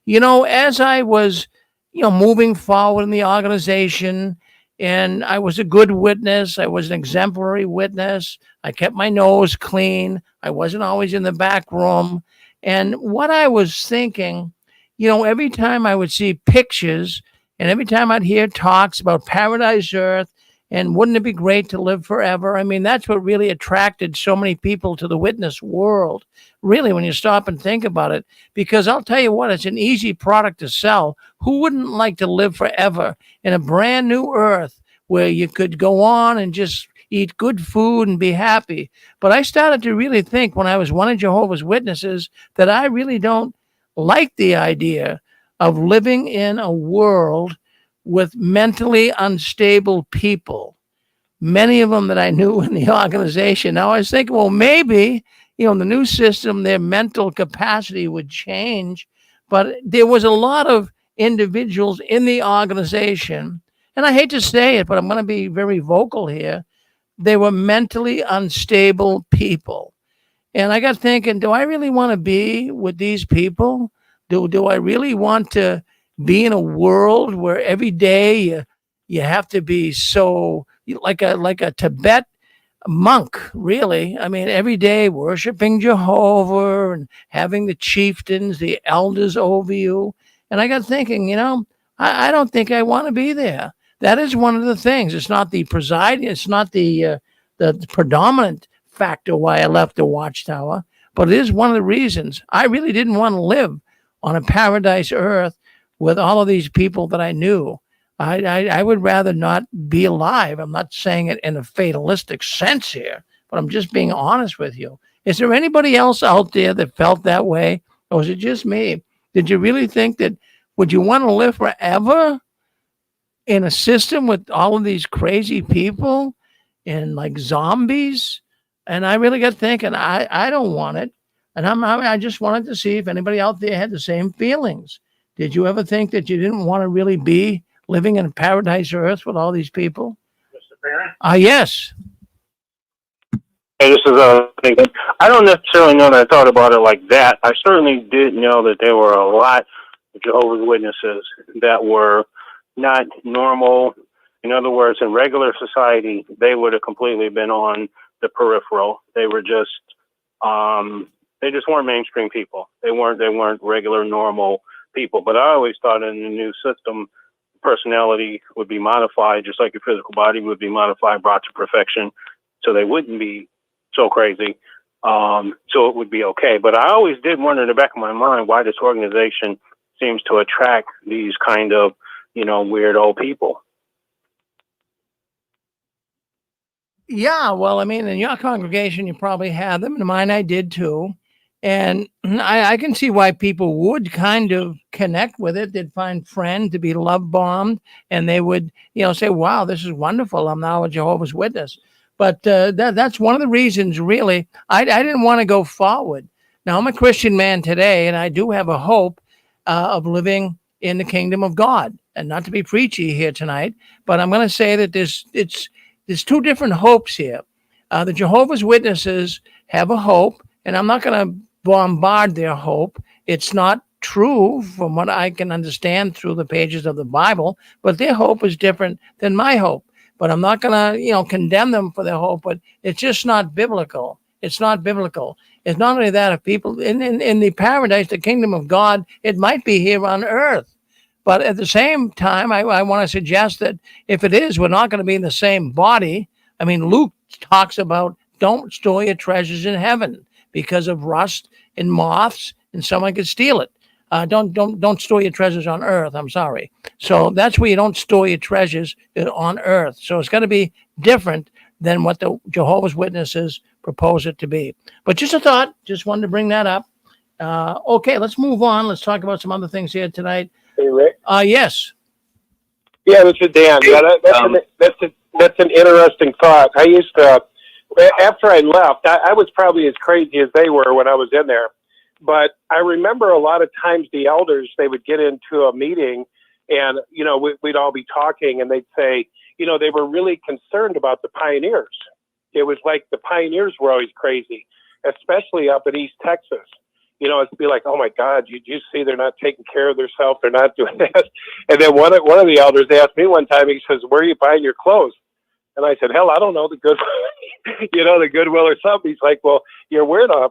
You know, as I was, you know, moving forward in the organization, and I was a good witness. I was an exemplary witness. I kept my nose clean. I wasn't always in the back room. And what I was thinking, you know, every time I would see pictures and every time I'd hear talks about Paradise Earth And wouldn't it be great to live forever? I mean, that's what really attracted so many people to the witness world, really, when you stop and think about it. Because I'll tell you what, it's an easy product to sell. Who wouldn't like to live forever in a brand new earth where you could go on and just eat good food and be happy? But I started to really think when I was one of Jehovah's Witnesses that I really don't like the idea of living in a world with mentally unstable people, many of them that I knew in the organization. Now I was thinking, well, maybe, in the new system, their mental capacity would change, but there was a lot of individuals in the organization, and I hate to say it, but I'm going to be very vocal here. They were mentally unstable people. And I got thinking, do I really want to be with these people? Do I really want to be in a world where every day you have to be so like a Tibet monk, really? I mean, every day worshiping Jehovah and having the chieftains, the elders over you. And I got thinking, I don't think I want to be there. That is one of the things. It's not the presiding, it's not the predominant factor why I left the Watchtower, but it is one of the reasons. I really didn't want to live on a paradise earth with all of these people that I knew. I would rather not be alive. I'm not saying it in a fatalistic sense here, but I'm just being honest with you. Is there anybody else out there that felt that way? Or was it just me? Did you really think that, would you want to live forever in a system with all of these crazy people and like zombies? And I really got thinking, I don't want it. And I just wanted to see if anybody out there had the same feelings. Did you ever think that you didn't want to really be living in paradise earth with all these people? Mr. Parent? Yes. Hey, this is I don't necessarily know that I thought about it like that. I certainly did know that there were a lot of Jehovah's Witnesses that were not normal. In other words, in regular society, they would have completely been on the peripheral. They were just, they just weren't mainstream people. They weren't regular, normal people. But I always thought in the new system, personality would be modified, just like your physical body would be modified, brought to perfection, so they wouldn't be so crazy. So it would be okay. But I always did wonder in the back of my mind why this organization seems to attract these kind of, weird old people. Yeah, well, I mean, in your congregation, you probably had them. In mine, I did too. And I can see why people would kind of connect with it. They'd find friends to be love bombed, and they would, say, wow, this is wonderful. I'm now a Jehovah's Witness. But that's one of the reasons, really, I didn't want to go forward. Now, I'm a Christian man today, and I do have a hope of living in the kingdom of God. And not to be preachy here tonight, but I'm going to say that there's two different hopes here. The Jehovah's Witnesses have a hope, and I'm not going to bombard their hope. It's not true from what I can understand through the pages of the Bible, but their hope is different than my hope. But I'm not going to, condemn them for their hope, but it's just not biblical. It's not biblical. It's not only that, if people in the paradise, the kingdom of God, it might be here on earth. But at the same time, I want to suggest that if it is, we're not going to be in the same body. I mean, Luke talks about don't store your treasures in heaven because of rust and moths, and someone could steal it. Don't store your treasures on earth. I'm sorry. So that's where you don't store your treasures on earth. So it's got to be different than what the Jehovah's Witnesses propose it to be. But just a thought. Just wanted to bring that up. Okay, let's move on. Let's talk about some other things here tonight. Hey, Rick. Yes. Yeah, this is Dan. Yeah, that's an interesting thought. I used to, after I left, I was probably as crazy as they were when I was in there. But I remember a lot of times the elders, they would get into a meeting and, we'd all be talking and they'd say, they were really concerned about the pioneers. It was like the pioneers were always crazy, especially up in East Texas. It'd be like, oh my God, you see they're not taking care of themselves. They're not doing that. And then one of the elders asked me one time, he says, where are you buying your clothes? And I said, hell, I don't know, the Goodwill or something. He's like, well, you're wearing a,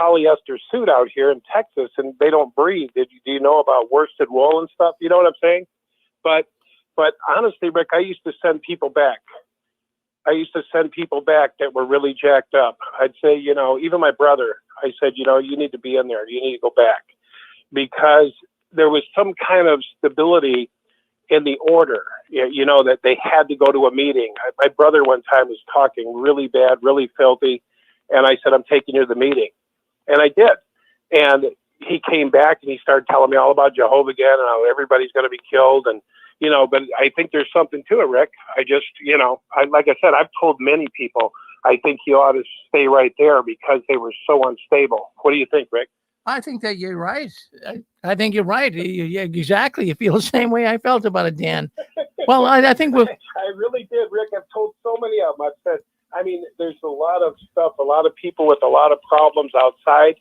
polyester suit out here in Texas and they don't breathe. Do you know about worsted wool and stuff? You know what I'm saying? But honestly, Rick, I used to send people back. I used to send people back that were really jacked up. I'd say, you know, even my brother, I said, you know, you need to be in there. You need to go back, because there was some kind of stability in the order, you know, that they had to go to a meeting. My brother one time was talking really bad, really filthy. And I said, I'm taking you to the meeting. And I did. And he came back and he started telling me all about Jehovah again and how everybody's going to be killed. And, you know, but I think there's something to it, Rick. I just, you know, like I said, I've told many people, I think you ought to stay right there because they were so unstable. What do you think, Rick? I think that you're right. I think you're right. Exactly. You feel the same way I felt about it, Dan. Well, I think we'll. I really did, Rick. I've told so many of them. I've said, I mean, there's a lot of stuff, a lot of people with a lot of problems outside.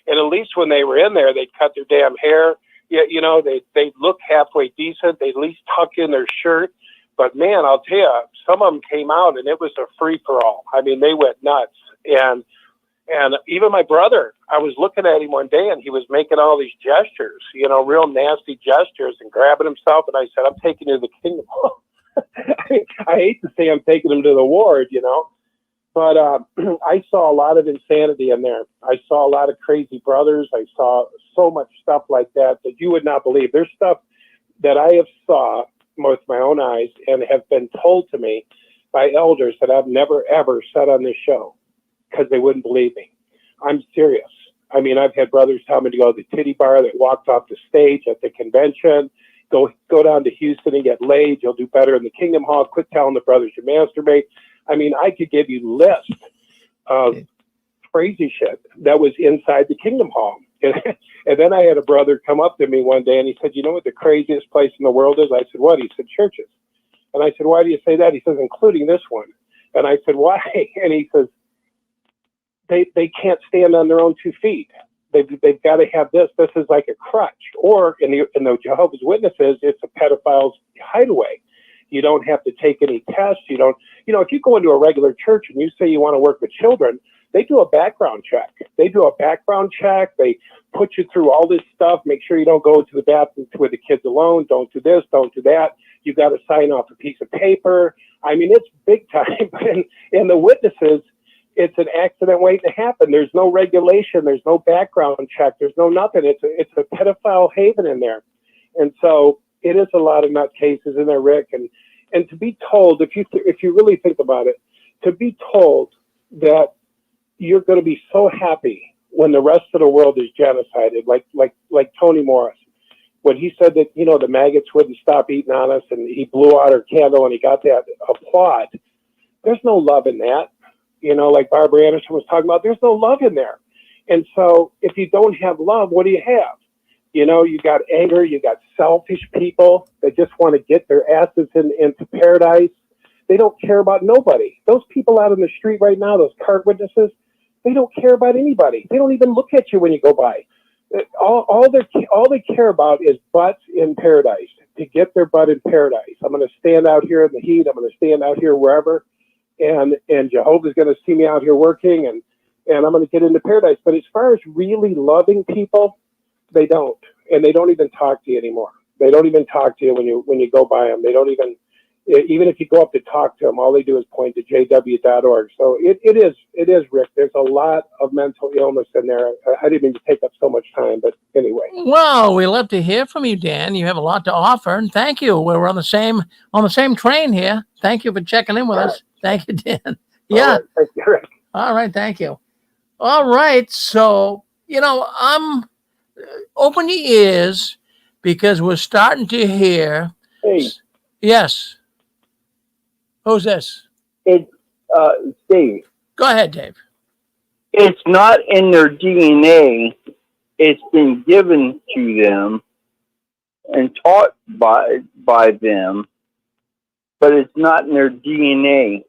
And at least when they were in there, they'd cut their damn hair. You know, they'd look halfway decent. They'd at least tuck in their shirt. But, man, I'll tell you, some of them came out, and it was a free-for-all. I mean, they went nuts. And even my brother, I was looking at him one day, and he was making all these gestures, you know, real nasty gestures and grabbing himself. And I said, I'm taking you to the kingdom. I hate to say I'm taking him to the ward, you know. But I saw a lot of insanity in there. I saw a lot of crazy brothers. I saw so much stuff like that you would not believe. There's stuff that I have saw with my own eyes and have been told to me by elders that I've never, ever said on this show because they wouldn't believe me. I'm serious. I mean, I've had brothers tell me to go to the titty bar that walked off the stage at the convention, go down to Houston and get laid. You'll do better in the Kingdom Hall. Quit telling the brothers you masturbate. I mean, I could give you lists of crazy shit that was inside the Kingdom Hall. And then I had a brother come up to me one day and he said, you know what the craziest place in the world is? I said, what? He said, churches. And I said, why do you say that? He says, including this one. And I said, why? And he says, they can't stand on their own 2 feet. They've got to have this. This is like a crutch. Or in the Jehovah's Witnesses, it's a pedophile's hideaway. You don't have to take any tests. You don't, you know, if you go into a regular church and you say you want to work with children, they do a background check. They put you through all this stuff, make sure you don't go to the bathroom with the kids alone. Don't do this, don't do that. You got to sign off a piece of paper. I mean, it's big time. But in the witnesses, it's an accident waiting to happen. There's no regulation. There's no background check. There's no nothing. It's a pedophile haven in there. And so it is a lot of nut cases in there, Rick. And to be told, if you really think about it, to be told that you're going to be so happy when the rest of the world is genocided, like Tony Morris, when he said that, you know, the maggots wouldn't stop eating on us and he blew out our candle and he got that applaud. There's no love in that. You know, like Barbara Anderson was talking about, there's no love in there. And so if you don't have love, what do you have? You know, you got anger, you got selfish people that just want to get their asses into paradise. They don't care about nobody. Those people out in the street right now, those cart witnesses, they don't care about anybody. They don't even look at you when you go by. All they care about is butts in paradise, to get their butt in paradise. I'm going to stand out here in the heat. I'm going to stand out here wherever. And Jehovah's going to see me out here working and I'm going to get into paradise. But as far as really loving people, they don't. And they don't even talk to you anymore. They don't even talk to you when you go by them. They don't even if you go up to talk to them, all they do is point to jw.org. So it is, Rick. There's a lot of mental illness in there. I didn't mean to take up so much time, but anyway. Well, we love to hear from you, Dan. You have a lot to offer, and thank you. We're on the same train here. Thank you for checking in with us. Thank you, Dan. Yeah. All right, thank you, Rick. All right, thank you. All right, so, you know, open your ears because we're starting to hear. Hey. Yes. Who's this? It's Dave. Go ahead, Dave. It's not in their DNA. It's been given to them and taught by them, but it's not in their DNA.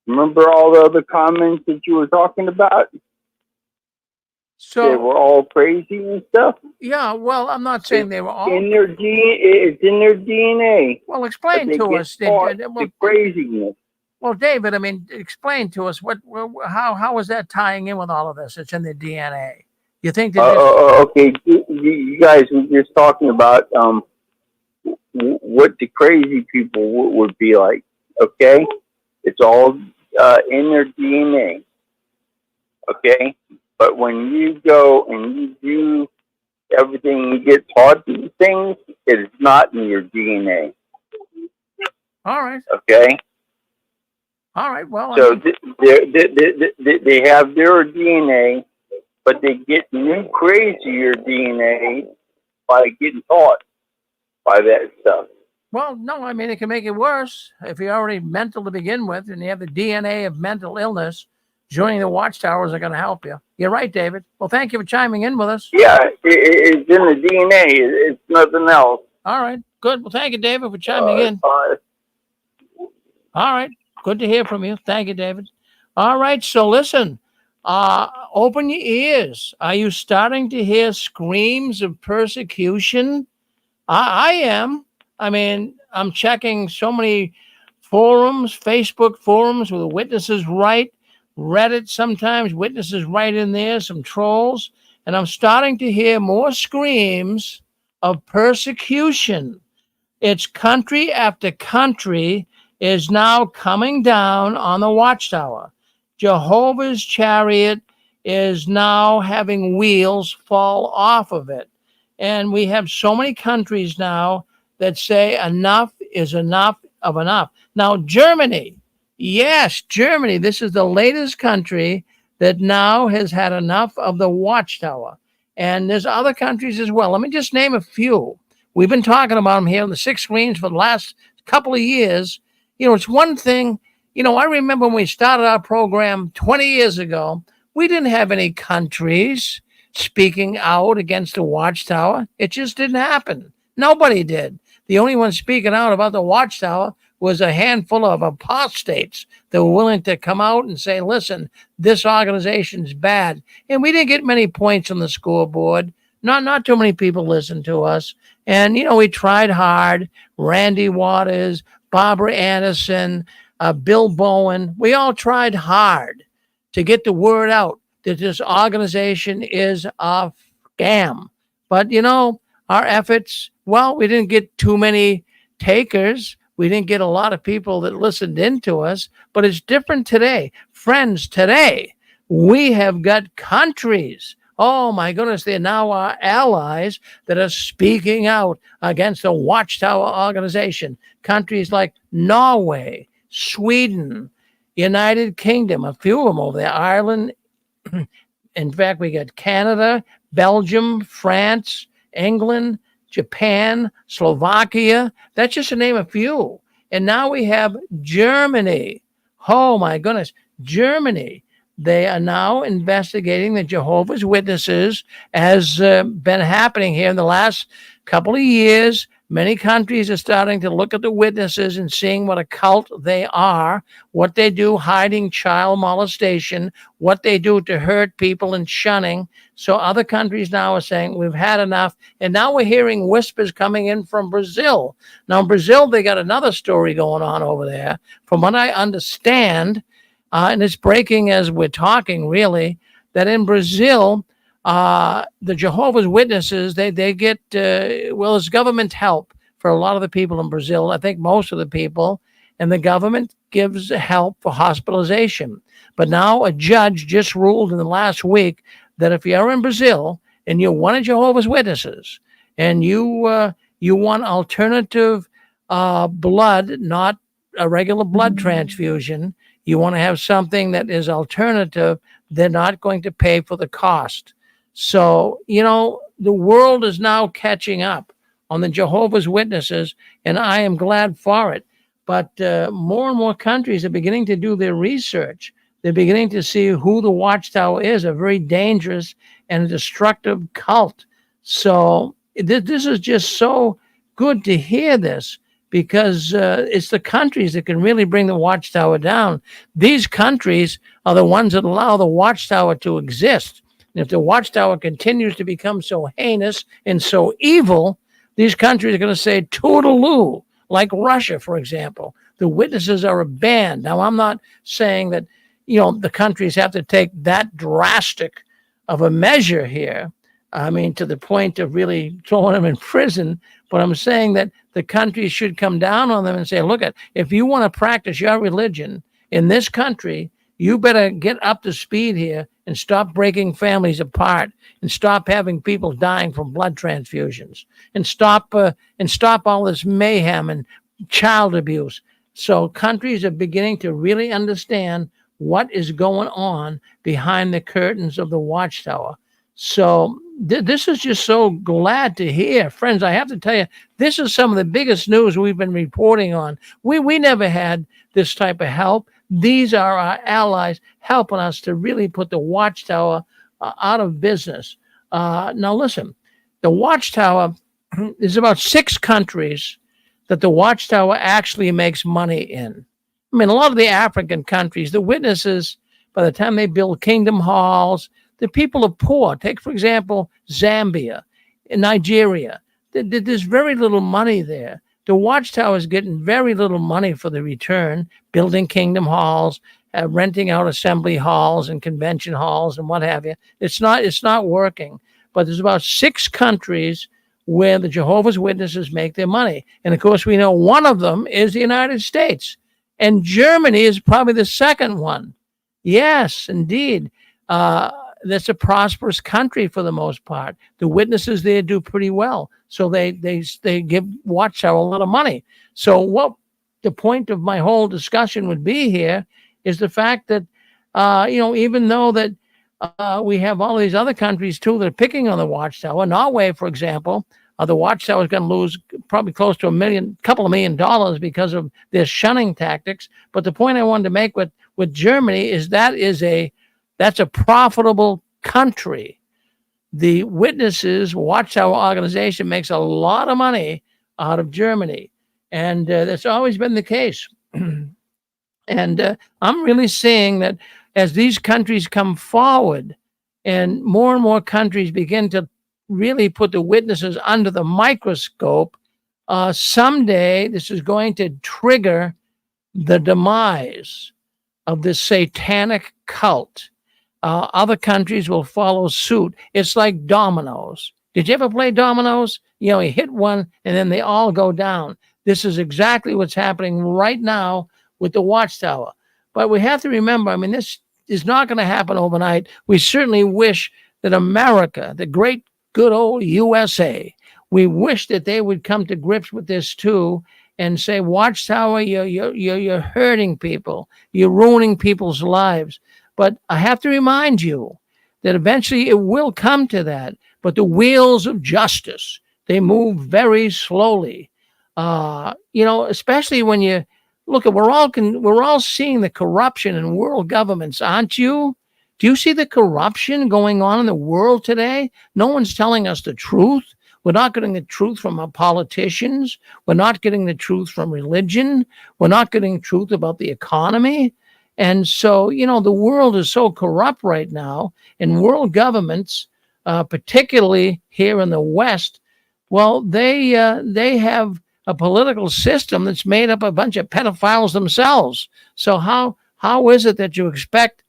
Remember all the other comments that you were talking about? So they were all crazy and stuff. Yeah, well, I'm not saying they were all in their DNA. It's in their DNA. Well, explain to us the craziness. Well, David, I mean, explain to us how is that tying in with all of this? It's in the DNA. You think that? Okay, you guys were just talking about what the crazy people would be like. Okay, It's all in their DNA. Okay? But when you go and you do everything you get taught these things, it is not in your DNA. All right. Okay? All right. Well, So they have their DNA, but they get new crazier DNA by getting taught by that stuff. well, no, I mean, it can make it worse. If you're already mental to begin with and you have the DNA of mental illness, joining the Watchtowers are going to help you. You're right, David. Well, thank you for chiming in with us. Yeah, it's in the DNA. It's nothing else. All right. Good. Well, thank you, David, for chiming in. All right. Good to hear from you. Thank you, David. All right. So listen, open your ears. Are you starting to hear screams of persecution? I am. I mean, I'm checking so many forums, Facebook forums where the witnesses write, Reddit sometimes, witnesses write in there, some trolls, and I'm starting to hear more screams of persecution. It's country after country is now coming down on the Watchtower. Jehovah's chariot is now having wheels fall off of it. And we have so many countries now that say enough is enough of enough. Now, Germany, yes, Germany, this is the latest country that now has had enough of the Watchtower. And there's other countries as well. Let me just name a few. We've been talking about them here on the six screens for the last couple of years. You know, it's one thing, you know, I remember when we started our program 20 years ago, we didn't have any countries speaking out against the Watchtower. It just didn't happen. Nobody did. The only one speaking out about the Watchtower was a handful of apostates that were willing to come out and say, listen, this organization's bad. And we didn't get many points on the scoreboard. Not too many people listened to us. And, you know, we tried hard. Randy Waters, Barbara Anderson, Bill Bowen, we all tried hard to get the word out that this organization is a scam. But, you know, our efforts, well, we didn't get too many takers. We didn't get a lot of people that listened into us, but it's different today. Friends, today, we have got countries. Oh my goodness, they're now our allies that are speaking out against the Watchtower organization. Countries like Norway, Sweden, United Kingdom, a few of them over there, Ireland. In fact, we got Canada, Belgium, France, England, Japan, Slovakia. That's just to name a few. And now we have Germany. Oh my goodness, Germany. They are now investigating the Jehovah's Witnesses, as been happening here in the last couple of years. Many countries are starting to look at the witnesses and seeing what a cult they are, what they do hiding child molestation, what they do to hurt people and shunning. So other countries now are saying, we've had enough. And now we're hearing whispers coming in from Brazil. Now, in Brazil, they got another story going on over there. From what I understand, and it's breaking as we're talking, really, that in Brazil, the Jehovah's Witnesses, they get, it's government help for a lot of the people in Brazil. I think most of the people, and the government gives help for hospitalization. But now a judge just ruled in the last week that if you're in Brazil and you're one of Jehovah's Witnesses and you want alternative blood, not a regular blood transfusion, you want to have something that is alternative, they're not going to pay for the cost. So, you know, the world is now catching up on the Jehovah's Witnesses, and I am glad for it. But more and more countries are beginning to do their research. They're beginning to see who the Watchtower is, a very dangerous and destructive cult. So this is just so good to hear this, because it's the countries that can really bring the Watchtower down. These countries are the ones that allow the Watchtower to exist. And if the Watchtower continues to become so heinous and so evil, these countries are going to say toodaloo, like Russia, for example. The witnesses are banned. Now, I'm not saying that, you know, the countries have to take that drastic of a measure here. I mean, to the point of really throwing them in prison. But I'm saying that the countries should come down on them and say, look, if you want to practice your religion in this country, you better get up to speed here and stop breaking families apart and stop having people dying from blood transfusions and stop all this mayhem and child abuse. So countries are beginning to really understand what is going on behind the curtains of the Watchtower. So this is just so glad to hear. Friends, I have to tell you, this is some of the biggest news we've been reporting on. We never had this type of help. These are our allies helping us to really put the Watchtower out of business. Now, listen, the Watchtower, there's about 6 countries that the Watchtower actually makes money in. I mean, a lot of the African countries, the witnesses, by the time they build kingdom halls, the people are poor. Take, for example, Zambia, Nigeria. There's very little money there. The Watchtower is getting very little money for the return, building kingdom halls, renting out assembly halls and convention halls and what have you. It's not working. But there's about 6 countries where the Jehovah's Witnesses make their money. And of course, we know one of them is the United States. And Germany is probably the second one. Yes, indeed. That's a prosperous country for the most part. The witnesses there do pretty well. So they give Watchtower a lot of money. So what the point of my whole discussion would be here is the fact that, even though that we have all these other countries too that are picking on the Watchtower. Norway, for example, the Watchtower is going to lose probably close to couple of million dollars because of their shunning tactics. But the point I wanted to make with Germany is that's a profitable country. The Witnesses Watchtower organization makes a lot of money out of Germany, and that's always been the case. And I'm really seeing that as these countries come forward and more countries begin to really put the Witnesses under the microscope, someday this is going to trigger the demise of this satanic cult. Other countries will follow suit. It's like dominoes. Did you ever play dominoes? You hit one and then they all go down. This is exactly what's happening right now with the Watchtower. But we have to remember, this is not going to happen overnight. We certainly wish that America, the great good old USA, we wish that they would come to grips with this too and say, Watchtower, you're hurting people. You're ruining people's lives. But I have to remind you that eventually it will come to that. But the wheels of justice, they move very slowly. Especially when you look at, we're all seeing the corruption in world governments, aren't you? Do you see the corruption going on in the world today? No one's telling us the truth. We're not getting the truth from our politicians. We're not getting the truth from religion. We're not getting truth about the economy. And so, the world is so corrupt right now, and world governments, particularly here in the West, well, they have a political system that's made up of a bunch of pedophiles themselves. So how is it that you expect,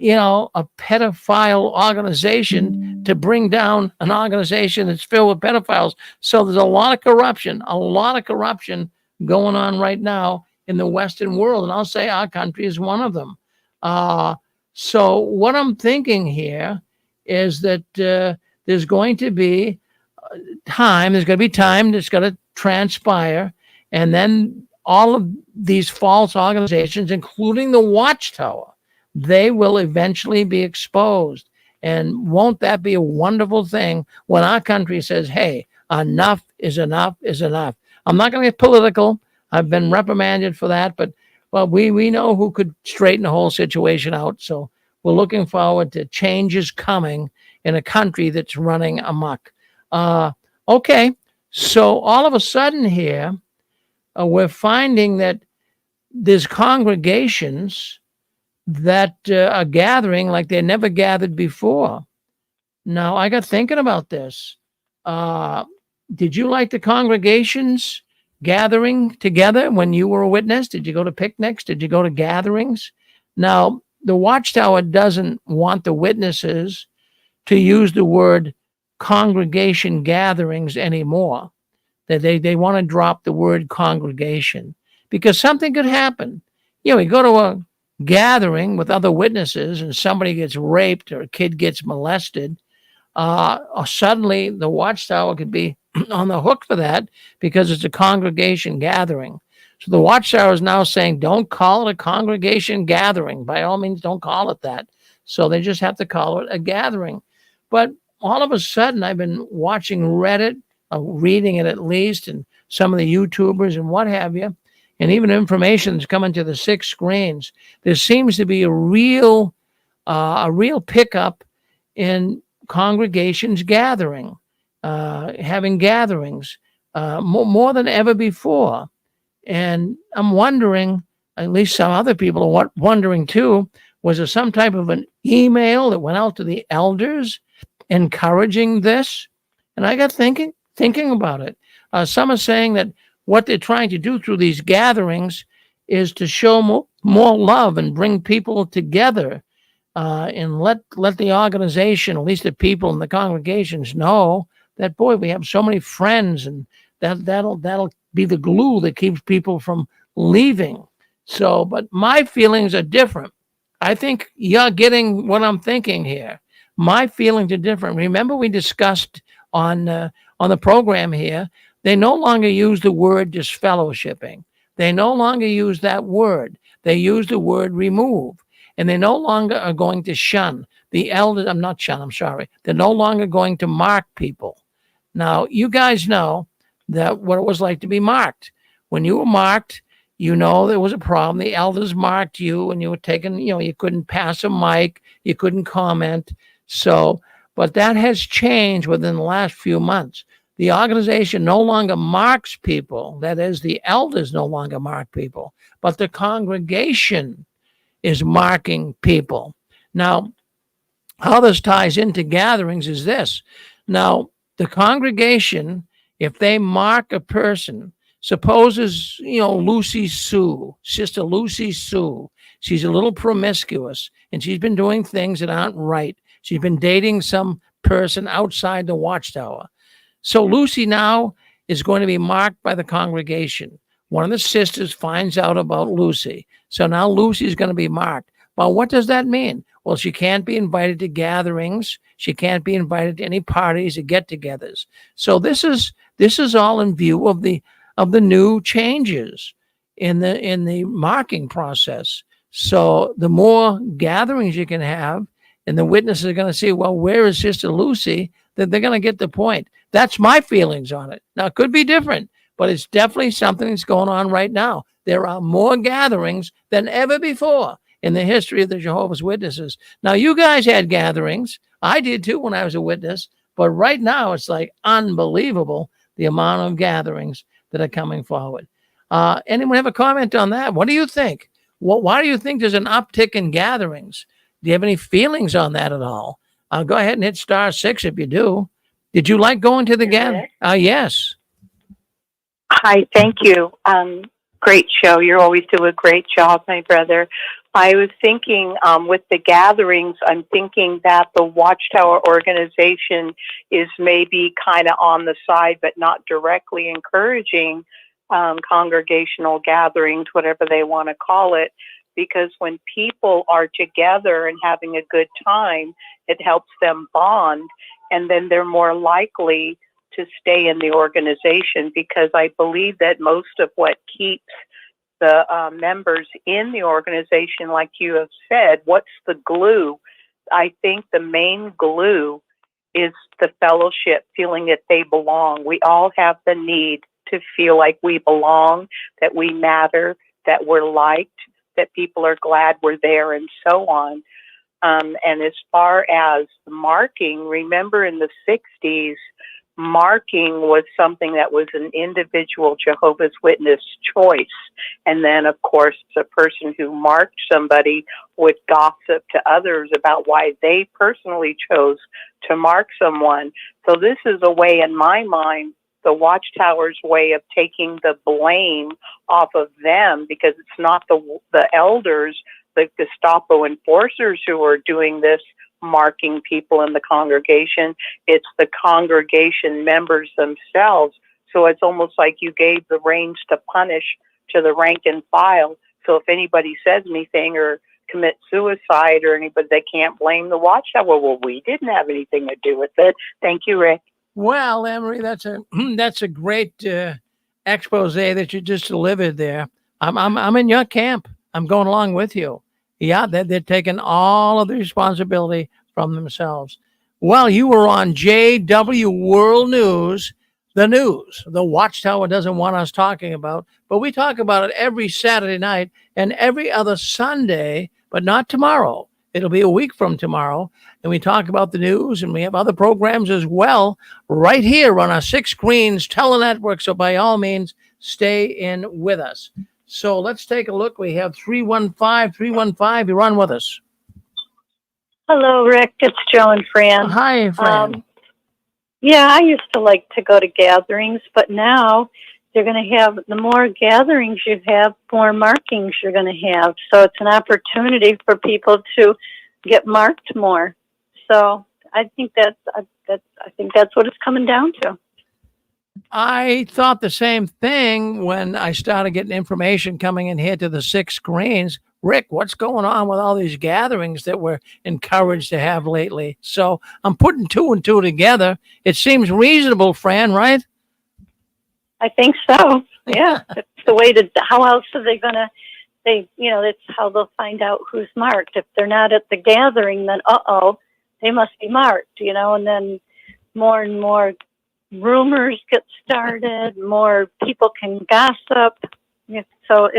a pedophile organization to bring down an organization that's filled with pedophiles? So there's a lot of corruption going on right now in the Western world. And I'll say our country is one of them. So what I'm thinking here is that there's going to be time that's going to transpire. And then all of these false organizations, including the Watchtower, they will eventually be exposed. And won't that be a wonderful thing when our country says, hey, enough is enough is enough. I'm not going to get political. I've been reprimanded for that, but we know who could straighten the whole situation out. So we're looking forward to changes coming in a country that's running amok. Okay, so all of a sudden here, we're finding that there's congregations that are gathering like they never gathered before. Now, I got thinking about this. Did you like the congregations gathering together when you were a witness? Did you go to picnics? Did you go to gatherings? Now, the Watchtower doesn't want the witnesses to use the word congregation gatherings anymore. They want to drop the word congregation because something could happen. You go to gathering with other witnesses and somebody gets raped or a kid gets molested, suddenly the Watchtower could be on the hook for that because it's a congregation gathering. So the Watchtower is now saying, don't call it a congregation gathering. By all means, don't call it that. So they just have to call it a gathering. But all of a sudden, I've been watching Reddit, reading it at least, and some of the YouTubers and what have you, and even information that's coming to the 6 screens. There seems to be a real pickup in congregations gathering, having gatherings more than ever before. And I'm wondering, at least some other people are wondering too, was there some type of an email that went out to the elders encouraging this? And I got thinking about it. Some are saying that what they're trying to do through these gatherings is to show more love and bring people together, and let the organization, at least the people in the congregations, know that, boy, we have so many friends, and that'll be the glue that keeps people from leaving. So, but my feelings are different. I think you're getting what I'm thinking here. My feelings are different. Remember, we discussed on the program here, they no longer use the word disfellowshipping. They no longer use that word. They use the word remove. And they no longer are going to shun the elders. I'm not shun, I'm sorry. They're no longer going to mark people. Now, you guys know that what it was like to be marked. When you were marked, you know there was a problem. The elders marked you and you were taken, you couldn't pass a mic, you couldn't comment. So, but that has changed within the last few months. The organization no longer marks people. That is, the elders no longer mark people, but the congregation is marking people. Now, how this ties into gatherings is this. Now, the congregation, if they mark a person, supposes, Lucy Sue, Sister Lucy Sue, she's a little promiscuous and she's been doing things that aren't right. She's been dating some person outside the Watchtower. So Lucy now is going to be marked by the congregation. One of the sisters finds out about Lucy. So now Lucy is going to be marked. Well, what does that mean? Well, she can't be invited to gatherings. She can't be invited to any parties or get-togethers. So this is all in view of the new changes in the marking process. So the more gatherings you can have, and the witnesses are going to see, well, where is Sister Lucy? That they're going to get the point. That's my feelings on it. Now, it could be different, but it's definitely something that's going on right now. There are more gatherings than ever before in the history of the Jehovah's Witnesses. Now, you guys had gatherings. I did too when I was a witness. But right now, it's like unbelievable the amount of gatherings that are coming forward. Anyone have a comment on that? What do you think? Why do you think there's an uptick in gatherings? Do you have any feelings on that at all? Go ahead and hit *6 if you do. Did you like going to the gathering? Yes. Hi, thank you. Great show. You always do a great job, my brother. I was thinking with the gatherings, I'm thinking that the Watchtower organization is maybe kind of on the side, but not directly encouraging congregational gatherings, whatever they want to call it, because when people are together and having a good time, it helps them bond, and then they're more likely to stay in the organization, because I believe that most of what keeps the members in the organization, like you have said, what's the glue? I think the main glue is the fellowship, feeling that they belong. We all have the need to feel like we belong, that we matter, that we're liked, that people are glad we're there, and so on. And as far as marking, remember in the 60s, marking was something that was an individual Jehovah's Witness choice. And then, of course, the person who marked somebody would gossip to others about why they personally chose to mark someone. So this is a way, in my mind, the Watchtower's way of taking the blame off of them, because it's not the elders, the Gestapo enforcers who are doing this, marking people in the congregation. It's the congregation members themselves. So it's almost like you gave the reins to punish to the rank and file. So if anybody says anything or commit suicide or anybody. They can't blame the Watchtower. Well, we didn't have anything to do with it. Thank you, Rick. Well, Emery, that's a great expose that you just delivered there. I'm in your camp. I'm going along with you. Yeah, they're taking all of the responsibility from themselves. Well, you were on JW World News, the Watchtower doesn't want us talking about, but we talk about it every Saturday night and every other Sunday, but not tomorrow. It'll be a week from tomorrow. And we talk about the news, and we have other programs as well right here on our 6 Screens Telenetwork. So by all means, stay in with us. So let's take a look. We have 315. You're on with us. Hello, Rick. It's Joe and Fran. Hi, Fran. Yeah, I used to like to go to gatherings, but now they're going to have, the more gatherings you have, more markings you're going to have. So it's an opportunity for people to get marked more. So I think that's what it's coming down to. I thought the same thing when I started getting information coming in here to the 6 Screens. Rick, what's going on with all these gatherings that we're encouraged to have lately? So I'm putting 2 and 2 together. It seems reasonable, Fran, right? I think so. Yeah. It's the way to, how else are they going to, that's how they'll find out who's marked. If they're not at the gathering, then, they must be marked, and then more and more rumors get started, more people can gossip. So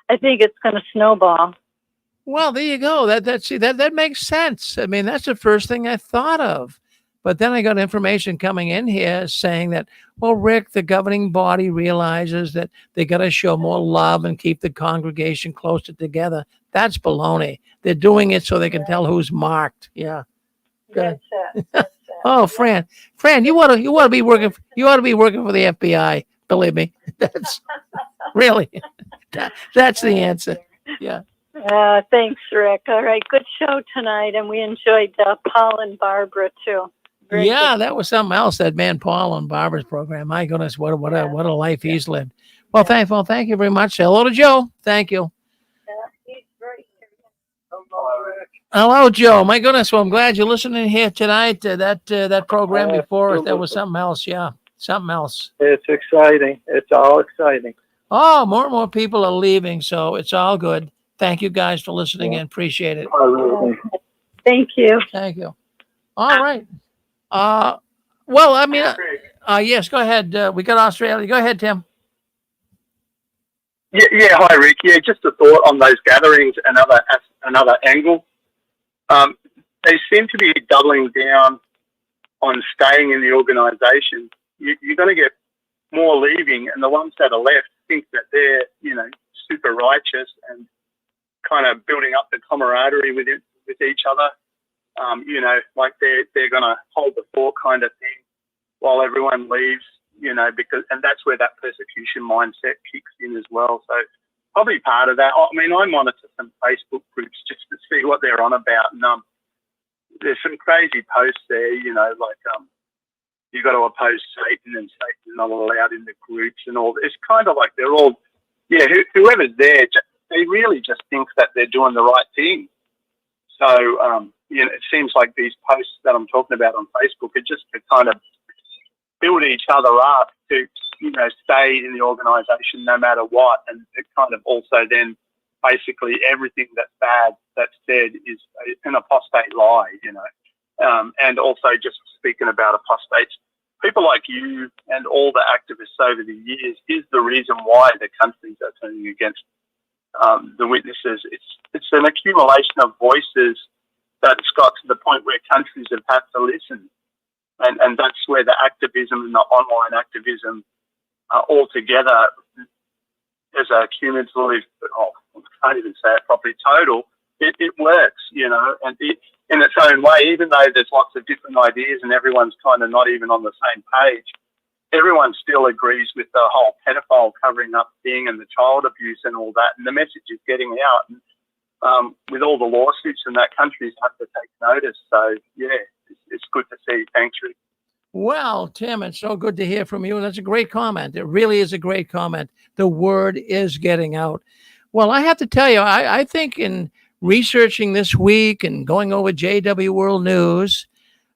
I think it's going to snowball. Well, there you go. That makes sense. I mean, that's the first thing I thought of. But then I got information coming in here saying that, well, Rick, the governing body realizes that they got to show more love and keep the congregation closer together. That's baloney. They're doing it so they can tell who's marked. Yeah. Good. That's it. Oh, Fran, you ought to be working. You ought to be working for the FBI. Believe me, that's really that's the answer. Yeah. Thanks, Rick. All right, good show tonight, and we enjoyed Paul and Barbara too. Very Yeah, good. that was something else. That man Paul on Barbara's program. My goodness, what a life he's lived. Well, thank you very much. Hello to Joe. Thank you. He's great. Hello, Joe. My goodness. Well, I'm glad you're listening here tonight. That program before, that was something else. Yeah, something else. It's exciting. It's all exciting. Oh, more and more people are leaving, so it's all good. Thank you guys for listening and appreciate it. Thank you. Thank you. All right. Well, I mean, yes, go ahead. We got Australia. Go ahead, Tim. Yeah, hi, Rick. Yeah, just a thought on those gatherings, another angle. They seem to be doubling down on staying in the organisation. You're going to get more leaving, and the ones that are left think that they're, super righteous and kind of building up the camaraderie with each other. Like they're going to hold the fort kind of thing while everyone leaves, and that's where that persecution mindset kicks in as well. So probably part of that. I mean, I monitor some Facebook groups just to see what they're on about, and there's some crazy posts there, you got to oppose Satan, and Satan's not allowed in the groups and all. It's kind of like they're all, whoever's there, they really just thinks that they're doing the right thing. So, it seems like these posts that I'm talking about on Facebook are just to kind of build each other up to, stay in the organisation no matter what. And it kind of also then basically everything that's bad that's said is an apostate lie, and also just speaking about apostates, people like you and all the activists over the years is the reason why the countries are turning against the witnesses. It's an accumulation of voices that's got to the point where countries have had to listen. And that's where the activism and the online activism all together as a cumulative, I can't even say it properly, total, it works, and it, in its own way, even though there's lots of different ideas and everyone's kind of not even on the same page, everyone still agrees with the whole pedophile covering up thing and the child abuse and all that, and the message is getting out. And with all the lawsuits in that, countries have to take notice. So, yeah, it's good to see. Thanks, Rick. Well, Tim, it's so good to hear from you. And that's a great comment. It really is a great comment. The word is getting out. Well, I have to tell you, I think in researching this week and going over JW World News,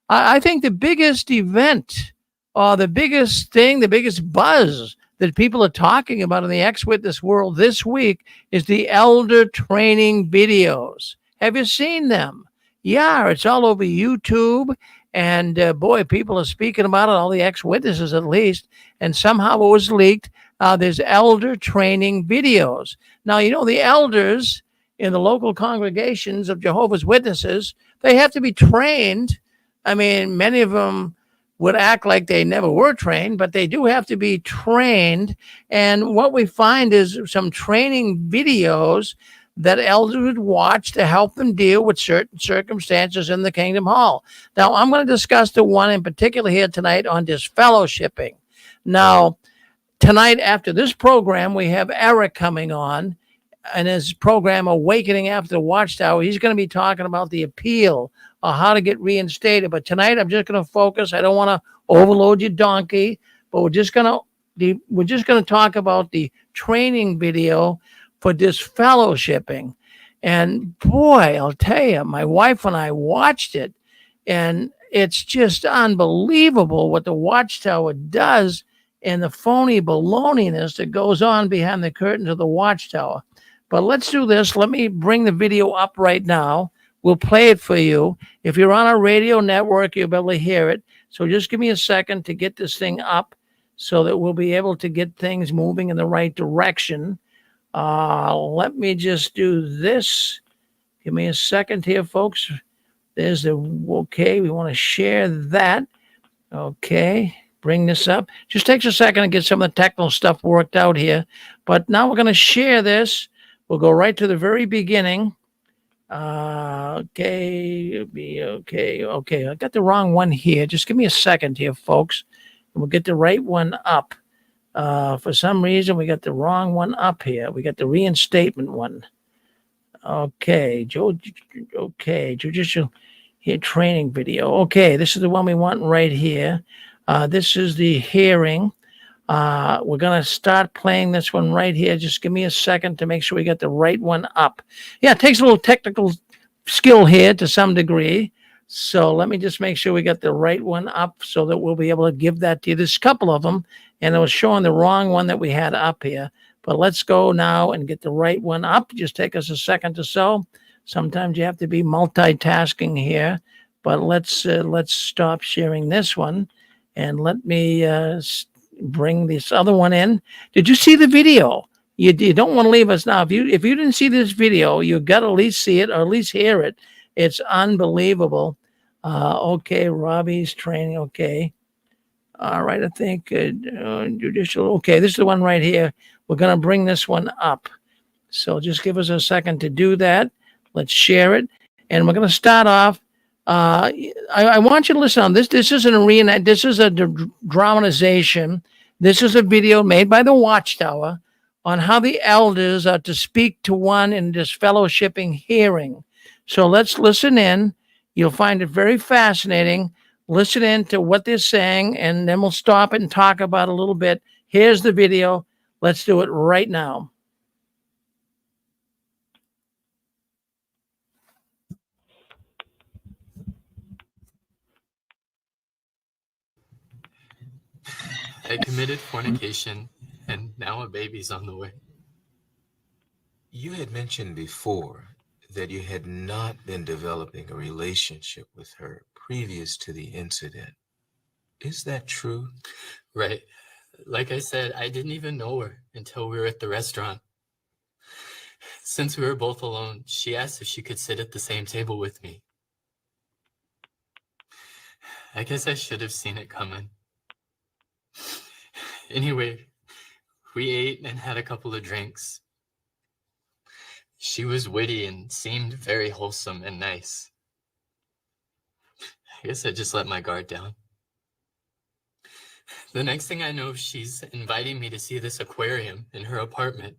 I think the biggest event or the biggest thing, the biggest buzz that people are talking about in the ex-witness world this week is the elder training videos. Have you seen them? Yeah, it's all over YouTube. And boy, people are speaking about it, all the ex-witnesses at least. And somehow it was leaked. There's elder training videos. Now, you know, the elders in the local congregations of Jehovah's Witnesses, they have to be trained. I mean, many of them would act like they never were trained, but they do have to be trained. And what we find is some training videos that elders would watch to help them deal with certain circumstances in the Kingdom Hall. Now, I'm going to discuss the one in particular here tonight on disfellowshipping. Now, tonight after this program, we have Eric coming on and his program Awakening After the Watchtower. He's going to be talking about the appeal or how to get reinstated. But tonight I'm just going to focus. I don't want to overload your donkey, but we're just going to talk about the training video for disfellowshipping. And boy, I'll tell you, my wife and I watched it, and it's just unbelievable what the Watchtower does and the phony baloneyiness that goes on behind the curtains of the Watchtower. But let's do this. Let me bring the video up right now. We'll play it for you. If you're on a radio network, you'll be able to hear it. So just give me a second to get this thing up so that we'll be able to get things moving in the right direction. Let me just do this. Give me a second here, folks. There's the, okay, we want to share that. Okay, bring this up. Just takes a second to get some of the technical stuff worked out here. But now we're going to share this. We'll go right to the very beginning. Okay. I got the wrong one here. Just give me a second here, folks. And we'll get the right one up. For some reason, we got the wrong one up here. We got the reinstatement one. Okay, judicial here training video. Okay, this is the one we want right here. This is the hearing. We're going to start playing this one right here. Just give me a second to make sure we get the right one up. Yeah, it takes a little technical skill here to some degree. So let me just make sure we got the right one up so that we'll be able to give that to you. There's a couple of them, and it was showing the wrong one that we had up here. But let's go now and get the right one up. Just take us a second or so. Sometimes you have to be multitasking here. But let's stop sharing this one, and let me bring this other one in. Did you see the video? You don't want to leave us now. If you didn't see this video, you got to at least see it or at least hear it. It's unbelievable. Okay, Robbie's training. Okay. All right, I think judicial. Okay, this is the one right here. We're going to bring this one up. So just give us a second to do that. Let's share it. And we're going to start off. I want you to listen on this. This is an arena. This is a dramatization. This is a video made by the Watchtower on how the elders are to speak to one in this fellowshipping hearing. So let's listen in. You'll find it very fascinating. Listen in to what they're saying, and then we'll stop it and talk about it a little bit. Here's the video. Let's do it right now. I committed fornication, and now a baby's on the way. You had mentioned before that you had not been developing a relationship with her previous to the incident. Is that true? Right. Like I said, I didn't even know her until we were at the restaurant. Since we were both alone, she asked if she could sit at the same table with me. I guess I should have seen it coming. Anyway, we ate and had a couple of drinks. She was witty and seemed very wholesome and nice. I guess I just let my guard down. The next thing I know, she's inviting me to see this aquarium in her apartment.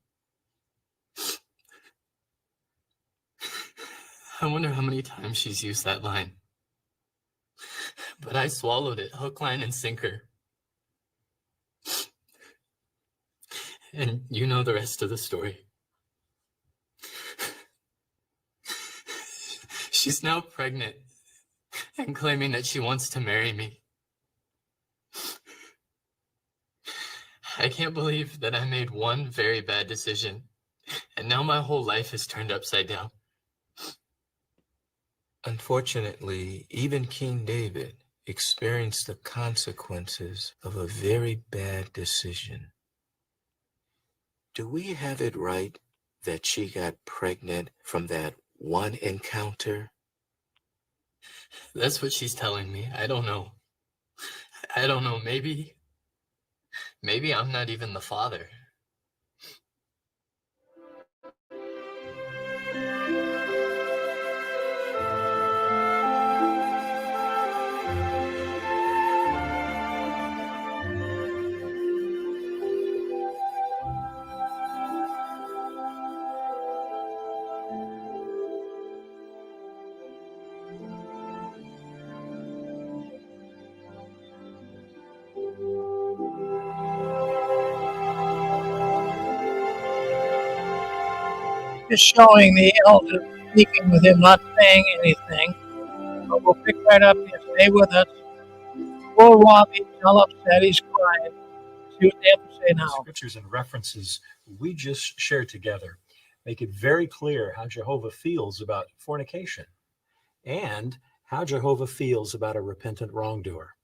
I wonder how many times she's used that line. But I swallowed it, hook, line, and sinker. And you know the rest of the story. She's now pregnant and claiming that she wants to marry me. I can't believe that I made one very bad decision, and now my whole life is turned upside down. Unfortunately, even King David experienced the consequences of a very bad decision. Do we have it right that she got pregnant from that one encounter? That's what she's telling me. I don't know. Maybe I'm not even the father. Just showing the elders speaking with him, not saying anything. But we'll pick right up here. Stay with us. Poor Robbie's all upset. He's crying. See what they have to say The now. scriptures and references we just shared together make it very clear how Jehovah feels about fornication and how Jehovah feels about a repentant wrongdoer.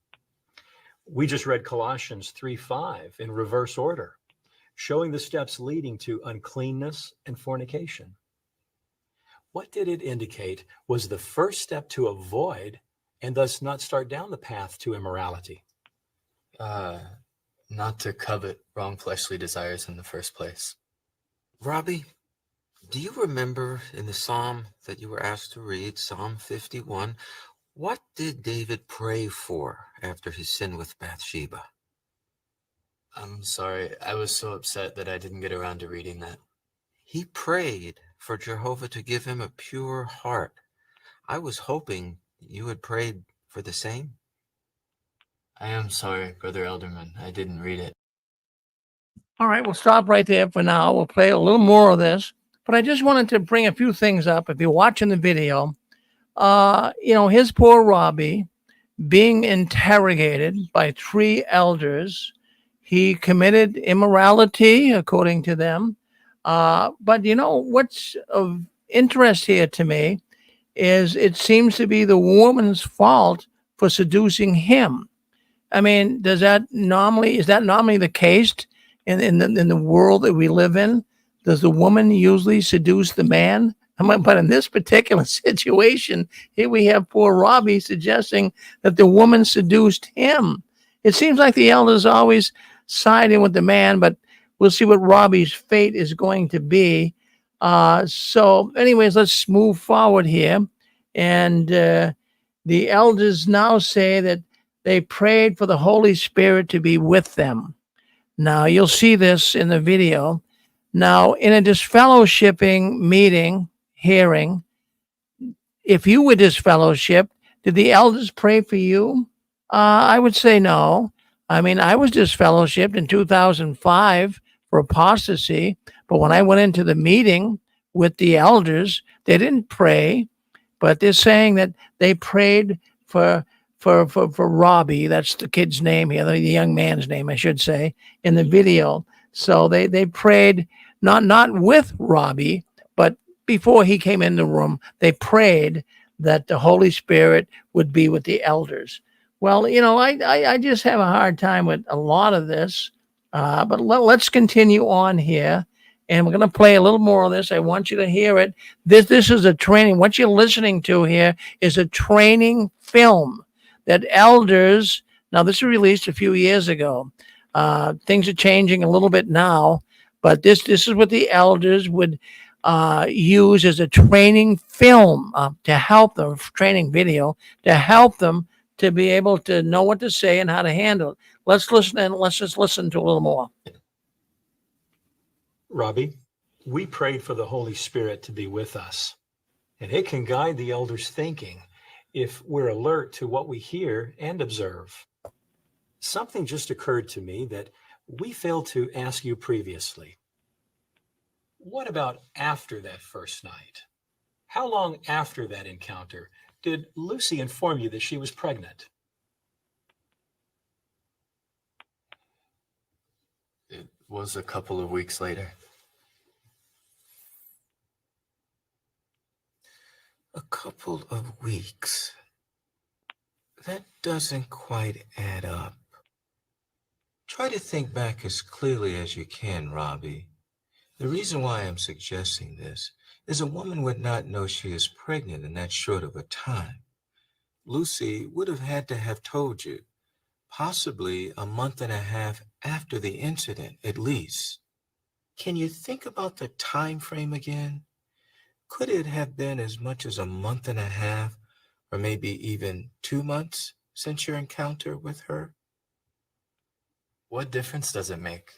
We just read Colossians 3:5 in reverse order, showing the steps leading to uncleanness and fornication. What did it indicate was the first step to avoid and thus not start down the path to immorality? Not to covet wrong fleshly desires in the first place. Robbie, do you remember in the psalm that you were asked to read, Psalm 51, what did David pray for after his sin with Bathsheba? I'm sorry. I was so upset that I didn't get around to reading that. He prayed for Jehovah to give him a pure heart. I was hoping you had prayed for the same. I am sorry, Brother Elderman. I didn't read it. All right, we'll stop right there for now. We'll play a little more of this. But I just wanted to bring a few things up. If you're watching the video, his poor Robbie being interrogated by 3 elders. He committed immorality, according to them. But what's of interest here to me is it seems to be the woman's fault for seducing him. I mean, is that normally the case in the world that we live in? Does the woman usually seduce the man? But in this particular situation, here we have poor Robbie suggesting that the woman seduced him. It seems like the elders always side in with the man, but we'll see what Robbie's fate is going to be. So anyways, let's move forward here. And the elders now say that they prayed for the Holy Spirit to be with them. Now, you'll see this in the video. Now, in a disfellowshipping meeting, hearing, if you were disfellowshipped, did the elders pray for you? I would say no. I mean, I was disfellowshipped in 2005 for apostasy, but when I went into the meeting with the elders, they didn't pray, but they're saying that they prayed for Robbie. That's the kid's name here, the young man's name, I should say, in the video. So they prayed not with Robbie, but before he came in the room, they prayed that the Holy Spirit would be with the elders. Well, I just have a hard time with a lot of this, but let's continue on here. And we're going to play a little more of this. I want you to hear it. This is a training. What you're listening to here is a training film that elders, now this was released a few years ago. Things are changing a little bit now, but this is what the elders would use as a training film to help them, training video, to help them to be able to know what to say and how to handle it. Let's listen, and let's just listen to a little more. Robbie, we prayed for the Holy Spirit to be with us, and it can guide the elders' thinking if we're alert to what we hear and observe. Something just occurred to me that we failed to ask you previously. What about after that first night? How long after that encounter did Lucy inform you that she was pregnant? It was a couple of weeks later. A couple of weeks. That doesn't quite add up. Try to think back as clearly as you can, Robbie. The reason why I'm suggesting this is a woman would not know she is pregnant in that short of a time. Lucy would have had to have told you, possibly a month and a half after the incident, at least. Can you think about the time frame again? Could it have been as much as a month and a half, or maybe even 2 months since your encounter with her? What difference does it make?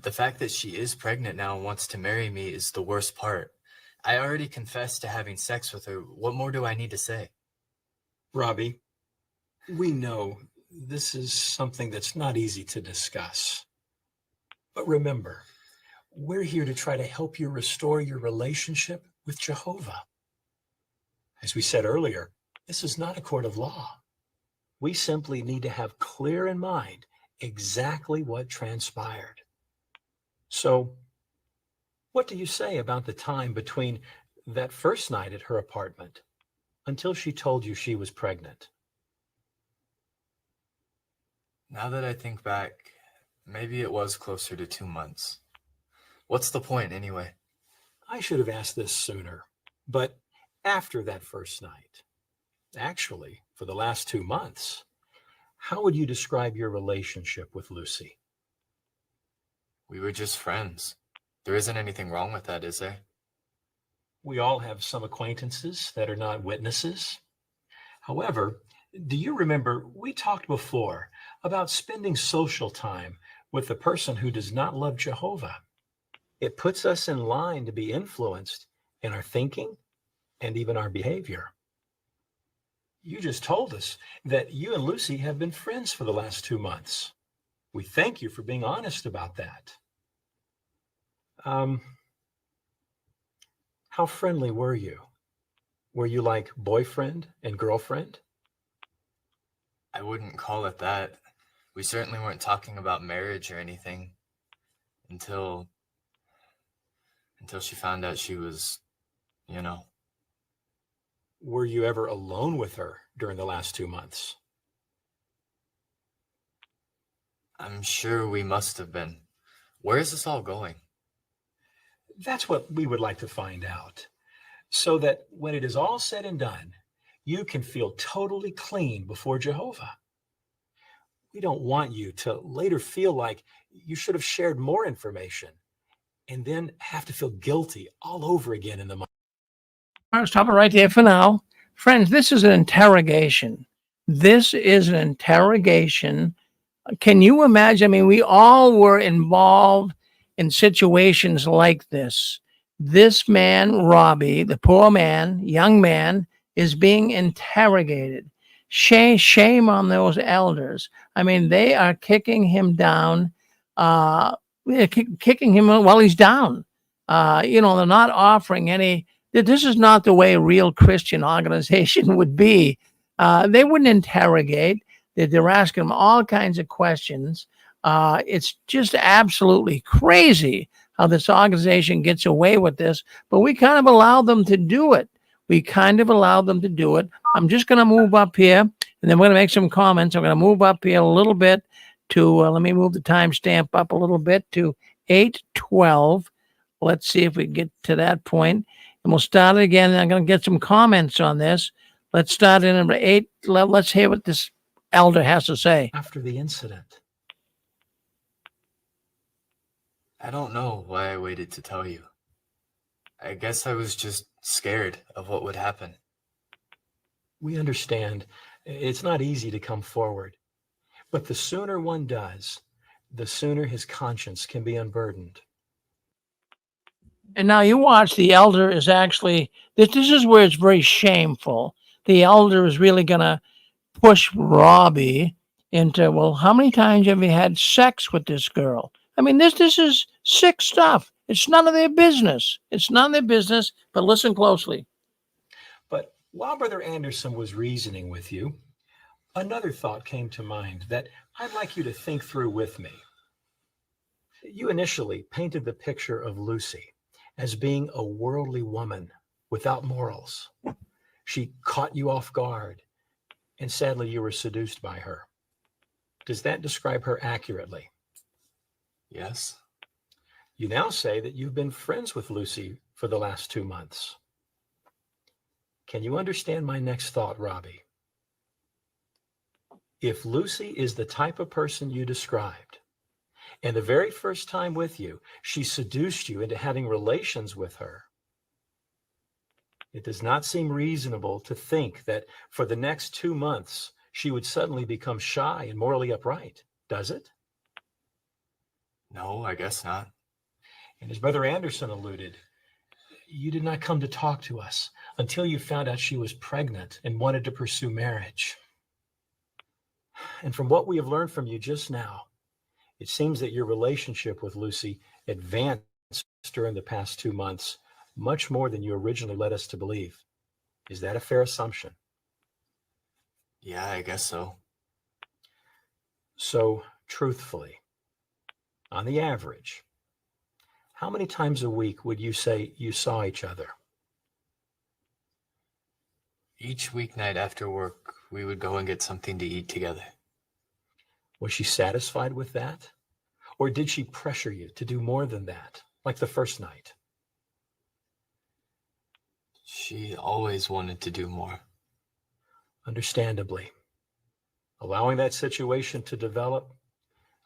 The fact that she is pregnant now and wants to marry me is the worst part. I already confessed to having sex with her. What more do I need to say? Robbie, we know this is something that's not easy to discuss. But remember, we're here to try to help you restore your relationship with Jehovah. As we said earlier, this is not a court of law. We simply need to have clear in mind exactly what transpired. So, what do you say about the time between that first night at her apartment until she told you she was pregnant? Now that I think back, maybe it was closer to 2 months. What's the point anyway? I should have asked this sooner, but after that first night, actually, for the last 2 months, how would you describe your relationship with Lucy? We were just friends. There isn't anything wrong with that, is there? We all have some acquaintances that are not witnesses. However, do you remember we talked before about spending social time with a person who does not love Jehovah? It puts us in line to be influenced in our thinking and even our behavior. You just told us that you and Lucy have been friends for the last 2 months. We thank you for being honest about that. How friendly were you? Were you like boyfriend and girlfriend? I wouldn't call it that. We certainly weren't talking about marriage or anything until she found out she was, you know. Were you ever alone with her during the last 2 months? I'm sure we must have been. Where is this all going? That's what we would like to find out, so that when it is all said and done, you can feel totally clean before Jehovah. We don't want you to later feel like you should have shared more information and then have to feel guilty all over again in the mind. I'll stop it right there for now. Friends, this is an interrogation. This is an interrogation. Can you imagine? I mean, we all were involved in situations like this. This man, Robbie, the poor man, young man, is being interrogated. Shame on those elders. I mean, they are kicking him down, kicking him while he's down. They're not offering any. This is not the way a real Christian organization would be. They wouldn't interrogate. They're asking him all kinds of questions. It's just absolutely crazy how this organization gets away with this, but we kind of allow them to do it. I'm just going to move up here, and then we're going to make some comments. I'm going to move up here a little bit to, let me move the timestamp up a little bit to 8:12. Let's see if we get to that point, and we'll start it again. I'm going to get some comments on this. Let's start in at 8. Let's hear what this elder has to say. After the incident. I don't know why I waited to tell you. I guess I was just scared of what would happen. We understand it's not easy to come forward, but the sooner one does, the sooner his conscience can be unburdened. And now you watch, the elder is actually, this is where it's very shameful. The elder is really going to push Robbie into, well, how many times have you had sex with this girl? I mean, this is sick stuff. It's none of their business. But listen closely. While Brother Anderson was reasoning with you, another thought came to mind that I'd like you to think through with me. You initially painted the picture of Lucy as being a worldly woman without morals. She caught you off guard, and sadly, you were seduced by her. Does that describe her accurately? Yes. You now say that you've been friends with Lucy for the last 2 months. Can you understand my next thought, Robbie? If Lucy is the type of person you described, and the very first time with you, she seduced you into having relations with her, it does not seem reasonable to think that for the next 2 months, she would suddenly become shy and morally upright, does it? No, I guess not. And as Brother Anderson alluded, you did not come to talk to us until you found out she was pregnant and wanted to pursue marriage. And from what we have learned from you just now, it seems that your relationship with Lucy advanced during the past 2 months, much more than you originally led us to believe. Is that a fair assumption? Yeah, I guess so. So, truthfully, on the average, how many times a week would you say you saw each other? Each weeknight after work, we would go and get something to eat together. Was she satisfied with that? Or did she pressure you to do more than that, like the first night? She always wanted to do more. Understandably. Allowing that situation to develop,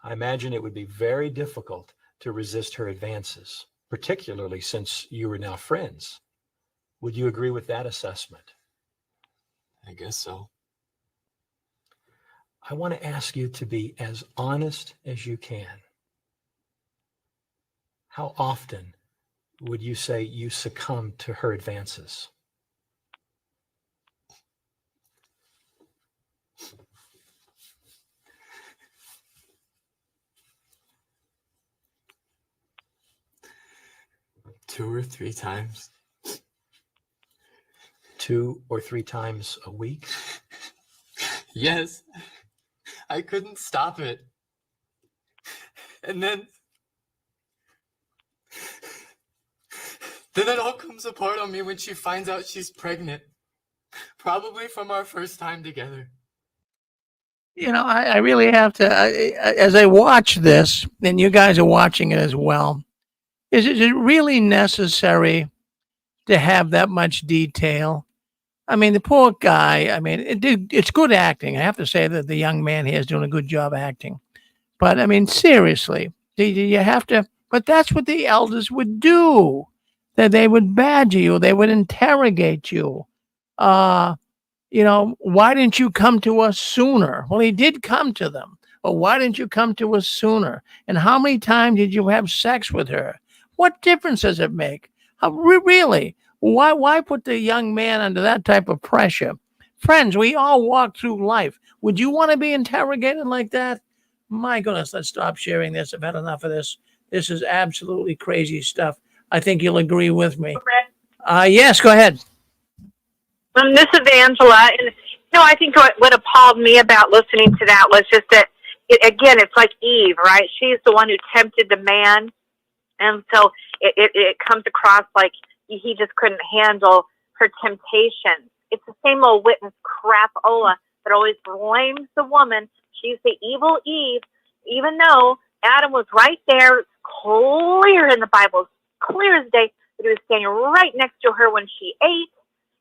I imagine it would be very difficult to resist her advances, particularly since you are now friends. Would you agree with that assessment? I guess so. I want to ask you to be as honest as you can. How often would you say you succumbed to her advances? Two or three times. 2 or 3 times a week? Yes. I couldn't stop it. And then it all comes apart on me when she finds out she's pregnant. Probably from our first time together. You know, I really have to, as I watch this, and you guys are watching it as well, is it really necessary to have that much detail? I mean, the poor guy, I mean, it's good acting. I have to say that the young man here is doing a good job acting. But, I mean, seriously, you have to, but that's what the elders would do. That they would badger you. They would interrogate you. You know, why didn't you come to us sooner? Well, he did come to them. But why didn't you come to us sooner? And how many times did you have sex with her? What difference does it make? Really? Why put the young man under that type of pressure? Friends, we all walk through life. Would you want to be interrogated like that? My goodness, let's stop sharing this. I've had enough of this. This is absolutely crazy stuff. I think you'll agree with me. Yes, go ahead. This is Angela. And no, I think what appalled me about listening to that was just that, it's like Eve, right? She's the one who tempted the man. And so it comes across like he just couldn't handle her temptation. It's the same old witness crapola that always blames the woman. She's the evil Eve, even though Adam was right there. It's clear in the Bible, clear as day, that he was standing right next to her when she ate.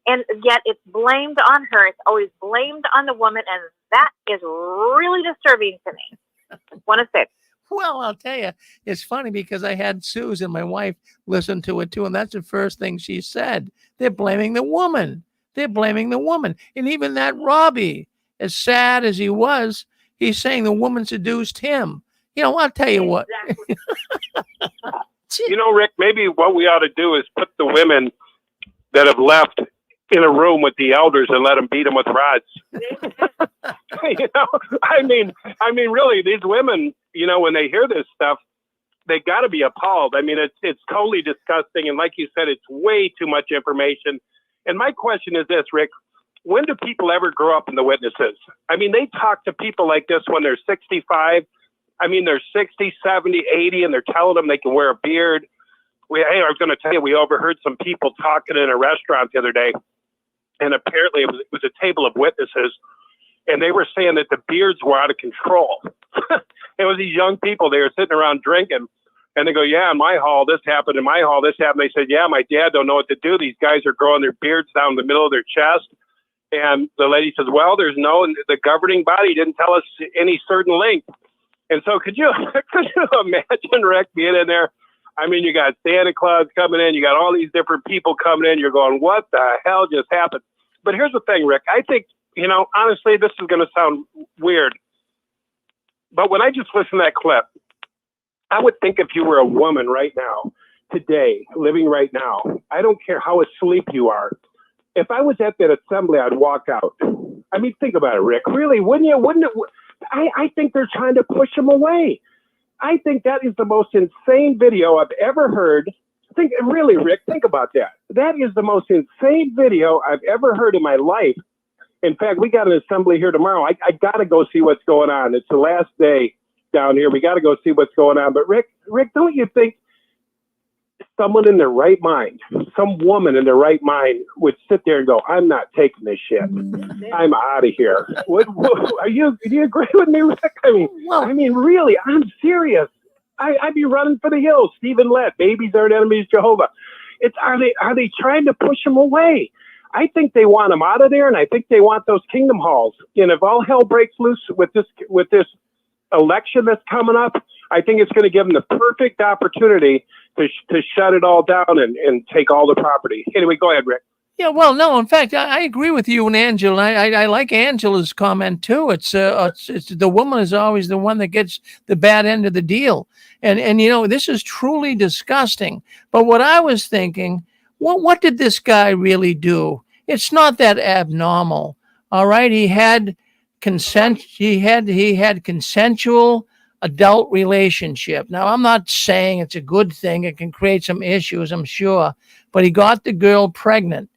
And yet it's blamed on her. It's always blamed on the woman. And that is really disturbing to me. Want to say. Well, I'll tell you, it's funny because I had Susan, my wife, listen to it too. And that's the first thing she said. They're blaming the woman. They're blaming the woman. And even that Robbie, as sad as he was, he's saying the woman seduced him. You know, I'll tell you what. You know, Rick, maybe what we ought to do is put the women that have left in a room with the elders and let them beat them with rods. You know, I mean, really, these women, you know, when they hear this stuff, they got to be appalled. I mean, it's totally disgusting. And like you said, it's way too much information. And my question is this, Rick, when do people ever grow up in the witnesses? I mean, they talk to people like this when they're 65. I mean, they're 60, 70, 80, and they're telling them they can wear a beard. Hey, I was going to tell you, we overheard some people talking in a restaurant the other day, and apparently it was a table of witnesses, and they were saying that the beards were out of control. It was these young people, they were sitting around drinking, and they go, yeah, in my hall, this happened. In my hall, this happened. They said, yeah, my dad don't know what to do. These guys are growing their beards down the middle of their chest. And the lady says, well, the governing body didn't tell us any certain length. And so could you imagine, Rick, being in there? I mean, you got Santa Claus coming in. You got all these different people coming in. You're going, what the hell just happened? But here's the thing, Rick. I think, honestly, this is going to sound weird. But when I just listen to that clip, I would think if you were a woman right now, today, living right now, I don't care how asleep you are. If I was at that assembly, I'd walk out. I mean, think about it, Rick. Really, wouldn't you? Wouldn't it? I think they're trying to push him away. I think that is the most insane video I've ever heard. Really, Rick, think about that. That is the most insane video I've ever heard in my life. In fact, we got an assembly here tomorrow. I got to go see what's going on. It's the last day down here. We got to go see what's going on. But Rick, don't you think someone in their right mind, some woman in their right mind would sit there and go, I'm not taking this shit. I'm out of here. Do you agree with me, Rick? I mean, really, I'm serious. I'd be running for the hills. Stephen Lett, babies aren't enemies, Jehovah. Are they trying to push him away? I think they want him out of there, and I think they want those kingdom halls. And if all hell breaks loose with this election that's coming up, I think it's going to give them the perfect opportunity to shut it all down and take all the property. Anyway, go ahead, Rick. Yeah, well, no, in fact, I agree with you and Angela. I like Angela's comment too. It's the woman is always the one that gets the bad end of the deal. And this is truly disgusting. But what I was thinking, what did this guy really do? It's not that abnormal. All right. He had consent. He had consensual adult relationship. Now, I'm not saying it's a good thing. It can create some issues, I'm sure. But he got the girl pregnant.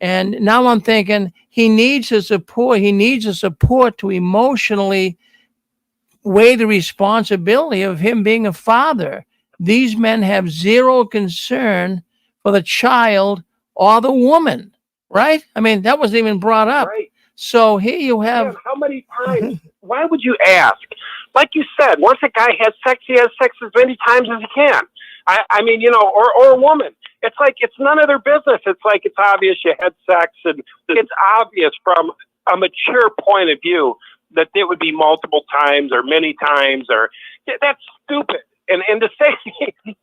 And now I'm thinking he needs a support. He needs a support to emotionally weigh the responsibility of him being a father. These men have zero concern for the child or the woman, right? I mean, that wasn't even brought up. Right. So here you have... Man, how many times? Why would you ask? Like you said, once a guy has sex, he has sex as many times as he can. I mean, or a woman. It's like it's none of their business. It's like it's obvious you had sex, and it's obvious from a mature point of view that it would be multiple times or many times, or that's stupid. And to say,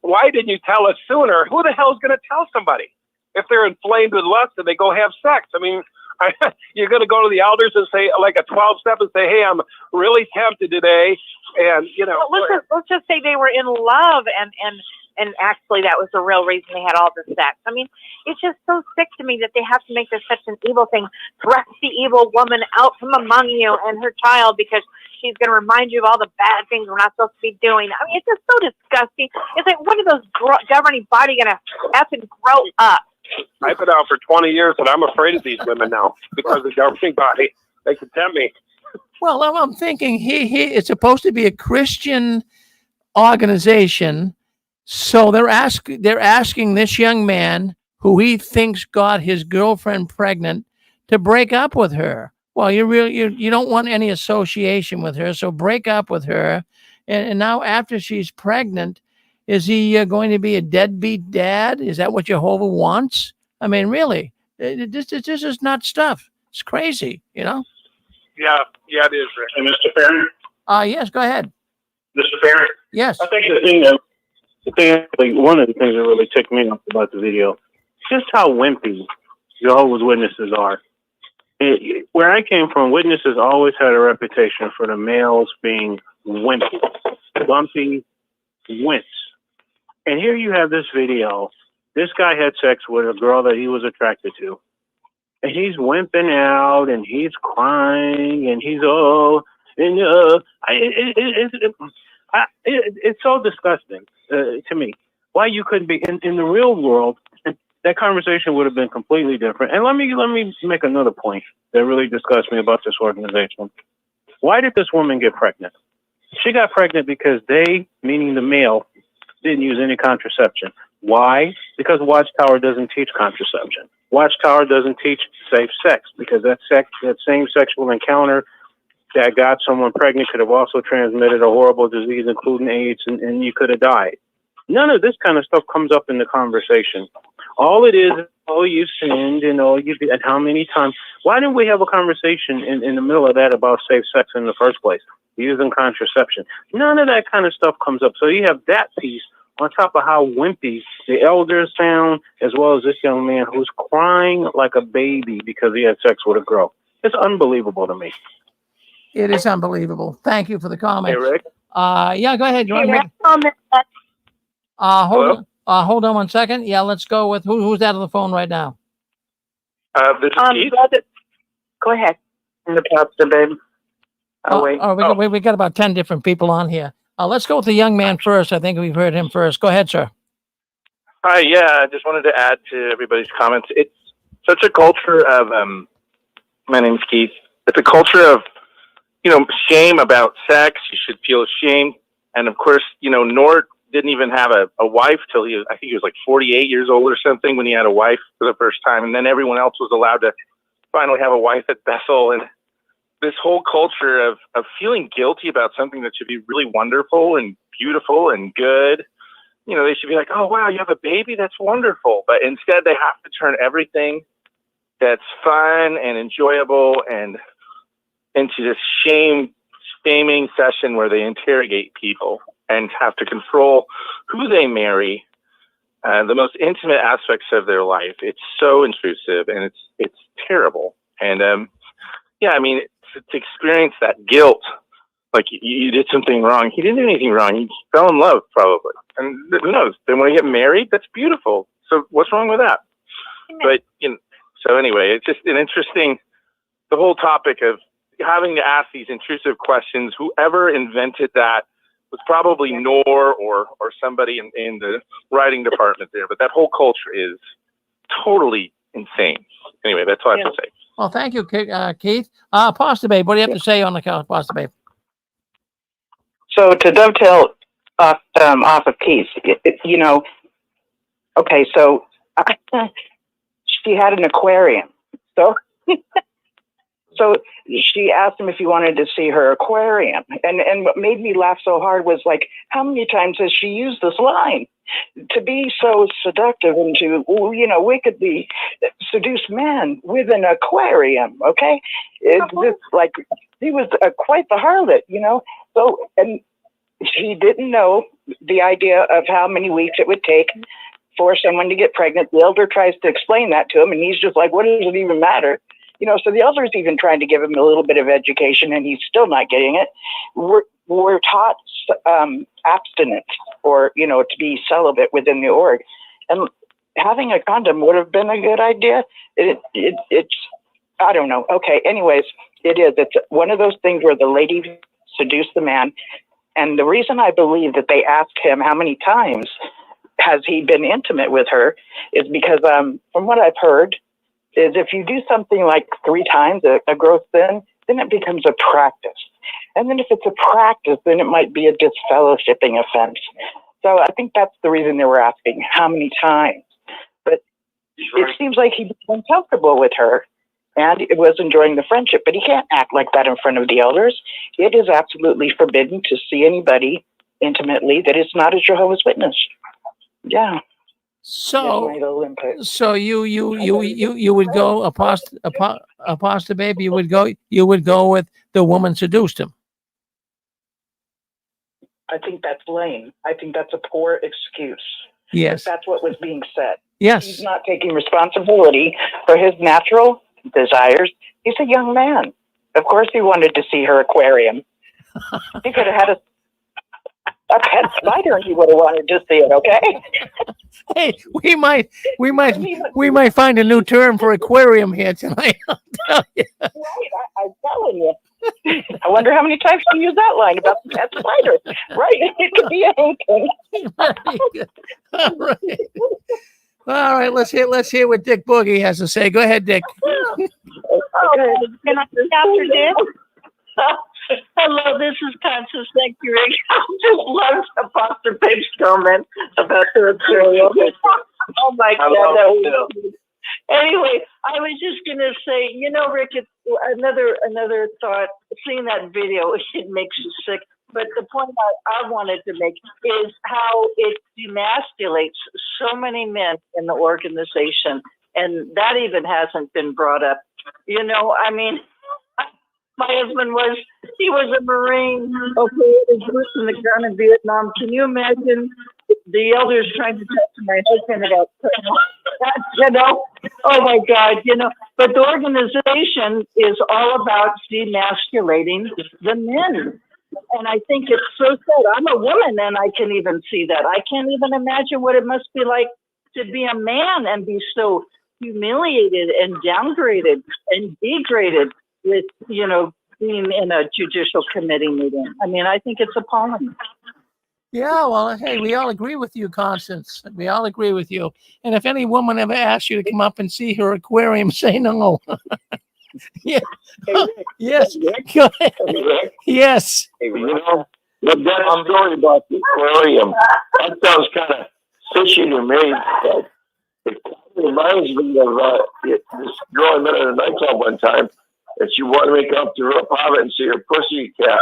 why didn't you tell us sooner? Who the hell is going to tell somebody if they're inflamed with lust and they go have sex? I mean, you're going to go to the elders and say, like a 12-step, and say, hey, I'm really tempted today. And, Well, let's just say they were in love and actually that was the real reason they had all the sex. I mean, it's just so sick to me that they have to make this such an evil thing. Thrust the evil woman out from among you and her child because she's going to remind you of all the bad things we're not supposed to be doing. I mean, it's just so disgusting. It's like, when are those governing body going to effing grow up? I've been out for 20 years, and I'm afraid of these women now because the governing body, they can tempt me. Well, I'm thinking it's supposed to be a Christian organization. So they're asking this young man who he thinks got his girlfriend pregnant to break up with her. Well, you don't want any association with her, so break up with her. And now after she's pregnant, is he going to be a deadbeat dad? Is that what Jehovah wants? I mean, really, this is not stuff. It's crazy, Yeah, it is, Rick. And Mr. Farron? Yes, go ahead. Mr. Farron? Yes. I think one of the things that really ticked me off about the video, just how wimpy Jehovah's Witnesses are. Where I came from, witnesses always had a reputation for the males being wimpy, bumpy, wimps. And here you have this video. This guy had sex with a girl that he was attracted to. And he's wimping out, and he's crying, and he's, it's so disgusting to me. Why you couldn't be, in the real world, that conversation would have been completely different. And let me make another point that really disgusts me about this organization. Why did this woman get pregnant? She got pregnant because they, meaning the male, didn't use any contraception. Why? Because Watchtower doesn't teach contraception. Watchtower doesn't teach safe sex, because that same sexual encounter that got someone pregnant could have also transmitted a horrible disease, including AIDS, and you could have died. None of this kind of stuff comes up in the conversation. All it is, oh, you sinned, and oh, you did, and how many times? Why didn't we have a conversation in the middle of that about safe sex in the first place, using contraception? None of that kind of stuff comes up. So you have that piece on top of how wimpy the elders sound, as well as this young man who's crying like a baby because he had sex with a girl. It's unbelievable to me. It is unbelievable. Thank you for the comment. Hey, Rick? Yeah, go ahead. You want to make... hold on 1 second. Yeah, let's go with who's out of the phone right now. This is Keith. Go ahead. The pastor, babe. We got about 10 different people on here. Let's go with the young man first. I think we've heard him first. Go ahead, sir. Hi, yeah, I just wanted to add to everybody's comments. It's such a culture of, my name's Keith. It's a culture of, shame about sex. You should feel ashamed. And of course, Nort didn't even have a wife till I think he was like 48 years old or something when he had a wife for the first time. And then everyone else was allowed to finally have a wife at Bethel. And this whole culture of feeling guilty about something that should be really wonderful and beautiful and good. They should be like, oh, wow, you have a baby? That's wonderful. But instead they have to turn everything that's fun and enjoyable and into this shaming session where they interrogate people and have to control who they marry, the most intimate aspects of their life. It's so intrusive and it's terrible. And to experience that guilt, like you did something wrong. He didn't do anything wrong. He fell in love probably. And who knows? They want to get married. That's beautiful. So what's wrong with that? But so anyway, it's just an interesting, the whole topic of having to ask these intrusive questions. Whoever invented that was probably Nor or somebody in the writing department there. But that whole culture is totally insane. Anyway, that's all I have to say. Well, thank you, Keith. Pastor Babe, what do you have to say on the couch, Pastor Babe? So to dovetail off of Keith, okay, so she had an aquarium. So she asked him if he wanted to see her aquarium. And what made me laugh so hard was like, how many times has she used this line? To be so seductive and to, wickedly seduce men with an aquarium, okay? It's just like, he was quite the harlot, So, and he didn't know the idea of how many weeks it would take for someone to get pregnant. The elder tries to explain that to him, and he's just like, what does it even matter? So the elder's even trying to give him a little bit of education, and he's still not getting it. We're taught abstinence, or, to be celibate within the org. And having a condom would have been a good idea. It's, I don't know. Okay, anyways, it is. It's one of those things where the lady seduced the man. And the reason I believe that they asked him how many times has he been intimate with her is because from what I've heard, is if you do something like 3 times a gross sin, then it becomes a practice. And then if it's a practice, then it might be a disfellowshipping offense. So I think that's the reason they were asking how many times. But it seems like he became comfortable with her and it was enjoying the friendship. But he can't act like that in front of the elders. It is absolutely forbidden to see anybody intimately that is not a Jehovah's Witness. Yeah. So you would go apostate babe. You would go with the woman seduced him. I think that's lame. I think that's a poor excuse. Yes, that's what was being said. Yes, he's not taking responsibility for his natural desires. He's a young man. Of course, he wanted to see her aquarium. He could have had a pet spider, and he would have wanted to see it. Okay. Hey, we might find a new term for aquarium here tonight. I'll tell you. Right, I'm telling you. I wonder how many times you use that line about the pet spider. Right, it could be anything. All right. All right, let's hear what Dick Boogie has to say. Go ahead, Dick. Can I after Dick? Hello, this is Constance. Thank you, Rick. I just loved Pastor Pip's comment about the material. Oh my God, that was anyway, I was just gonna say, Rick, it's another thought. Seeing that video, it makes you sick. But the point I wanted to make is how it demasculates so many men in the organization, and that even hasn't been brought up. I mean, my husband was a Marine. Okay, he was boots in the ground in Vietnam. Can you imagine the elders trying to talk to my husband about that, Oh my God, But the organization is all about demasculating the men. And I think it's so sad. I'm a woman and I can even see that. I can't even imagine what it must be like to be a man and be so humiliated and downgraded and degraded with, being in a judicial committee meeting. I mean, I think it's appalling. Yeah, well, hey, we all agree with you, Constance. We all agree with you. And if any woman ever asks you to come up and see her aquarium, say no. Yeah. Yes. Go ahead. Yes. That story about the aquarium, that sounds kind of fishy to me. It reminds me of this girl I met at a nightclub one time, and she wanted me to come up to her apartment and see her pussy cat.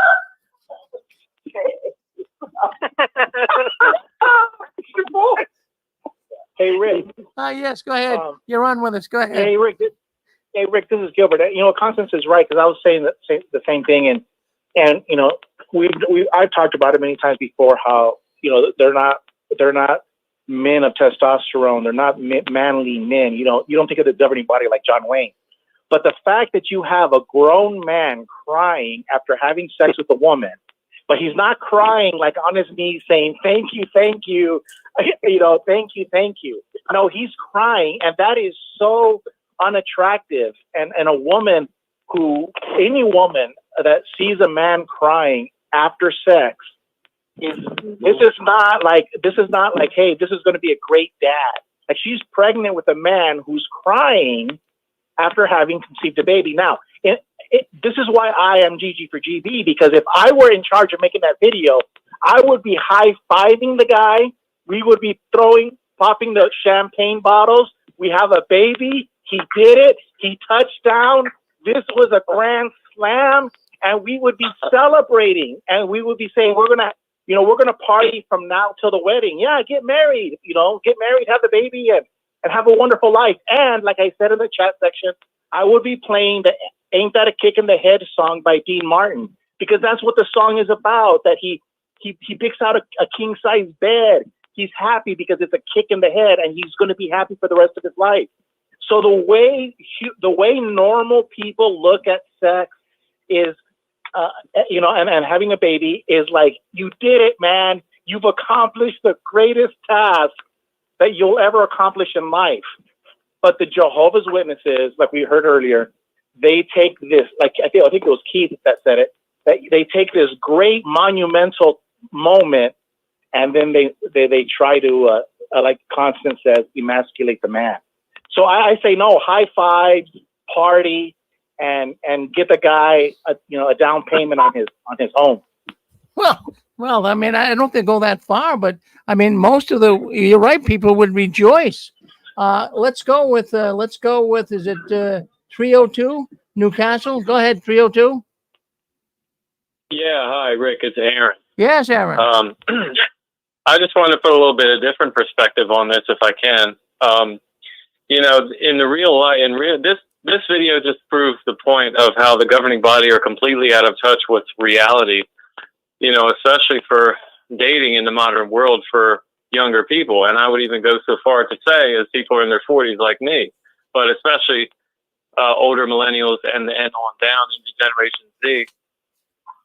Hey, Rick. Yes, go ahead. You're on with us. Go ahead. Hey, Rick. This is Gilbert. Constance is right, because I was saying the same thing, and I've talked about it many times before. How they're not men of testosterone. They're not manly men. You don't think of the governing body like John Wayne, but the fact that you have a grown man crying after having sex with a woman, but he's not crying like on his knees saying thank you, thank you, thank you, thank you. No, he's crying, and that is so unattractive. And any woman that sees a man crying after sex, this is not like, hey, this is going to be a great dad. Like, she's pregnant with a man who's crying after having conceived a baby. Now, this is why I am GG for GB, because if I were in charge of making that video, I would be high-fiving the guy. We would be popping the champagne bottles. We have a baby. He did it. He touched down. This was a grand slam, and we would be celebrating, and we would be saying, we're gonna party from now till the wedding. Yeah, get married. Get married, have the baby, and have a wonderful life. And like I said in the chat section, I would be playing the "Ain't That a Kick in the Head" song by Dean Martin, because that's what the song is about. That he picks out a king size bed. He's happy because it's a kick in the head, and he's going to be happy for the rest of his life. So the way normal people look at sex is, and having a baby is like, you did it, man. You've accomplished the greatest task that you'll ever accomplish in life. But the Jehovah's Witnesses, like we heard earlier, they take this, like I think it was Keith that said it, that they take this great monumental moment, and then they try to, like Constance says, emasculate the man. So I say no, high five, party, and get the guy a down payment on his home. Well, I mean, I don't think go that far, but I mean, you're right, people would rejoice. Let's go with is it 302 Newcastle? Go ahead, 302. Yeah, hi, Rick. It's Aaron. Yes, Aaron. I just want to put a little bit of different perspective on this, if I can. In the real life, this video just proves the point of how the governing body are completely out of touch with reality. Especially for dating in the modern world for younger people, and I would even go so far to say as people in their 40s like me, but especially older millennials and on down into Generation Z.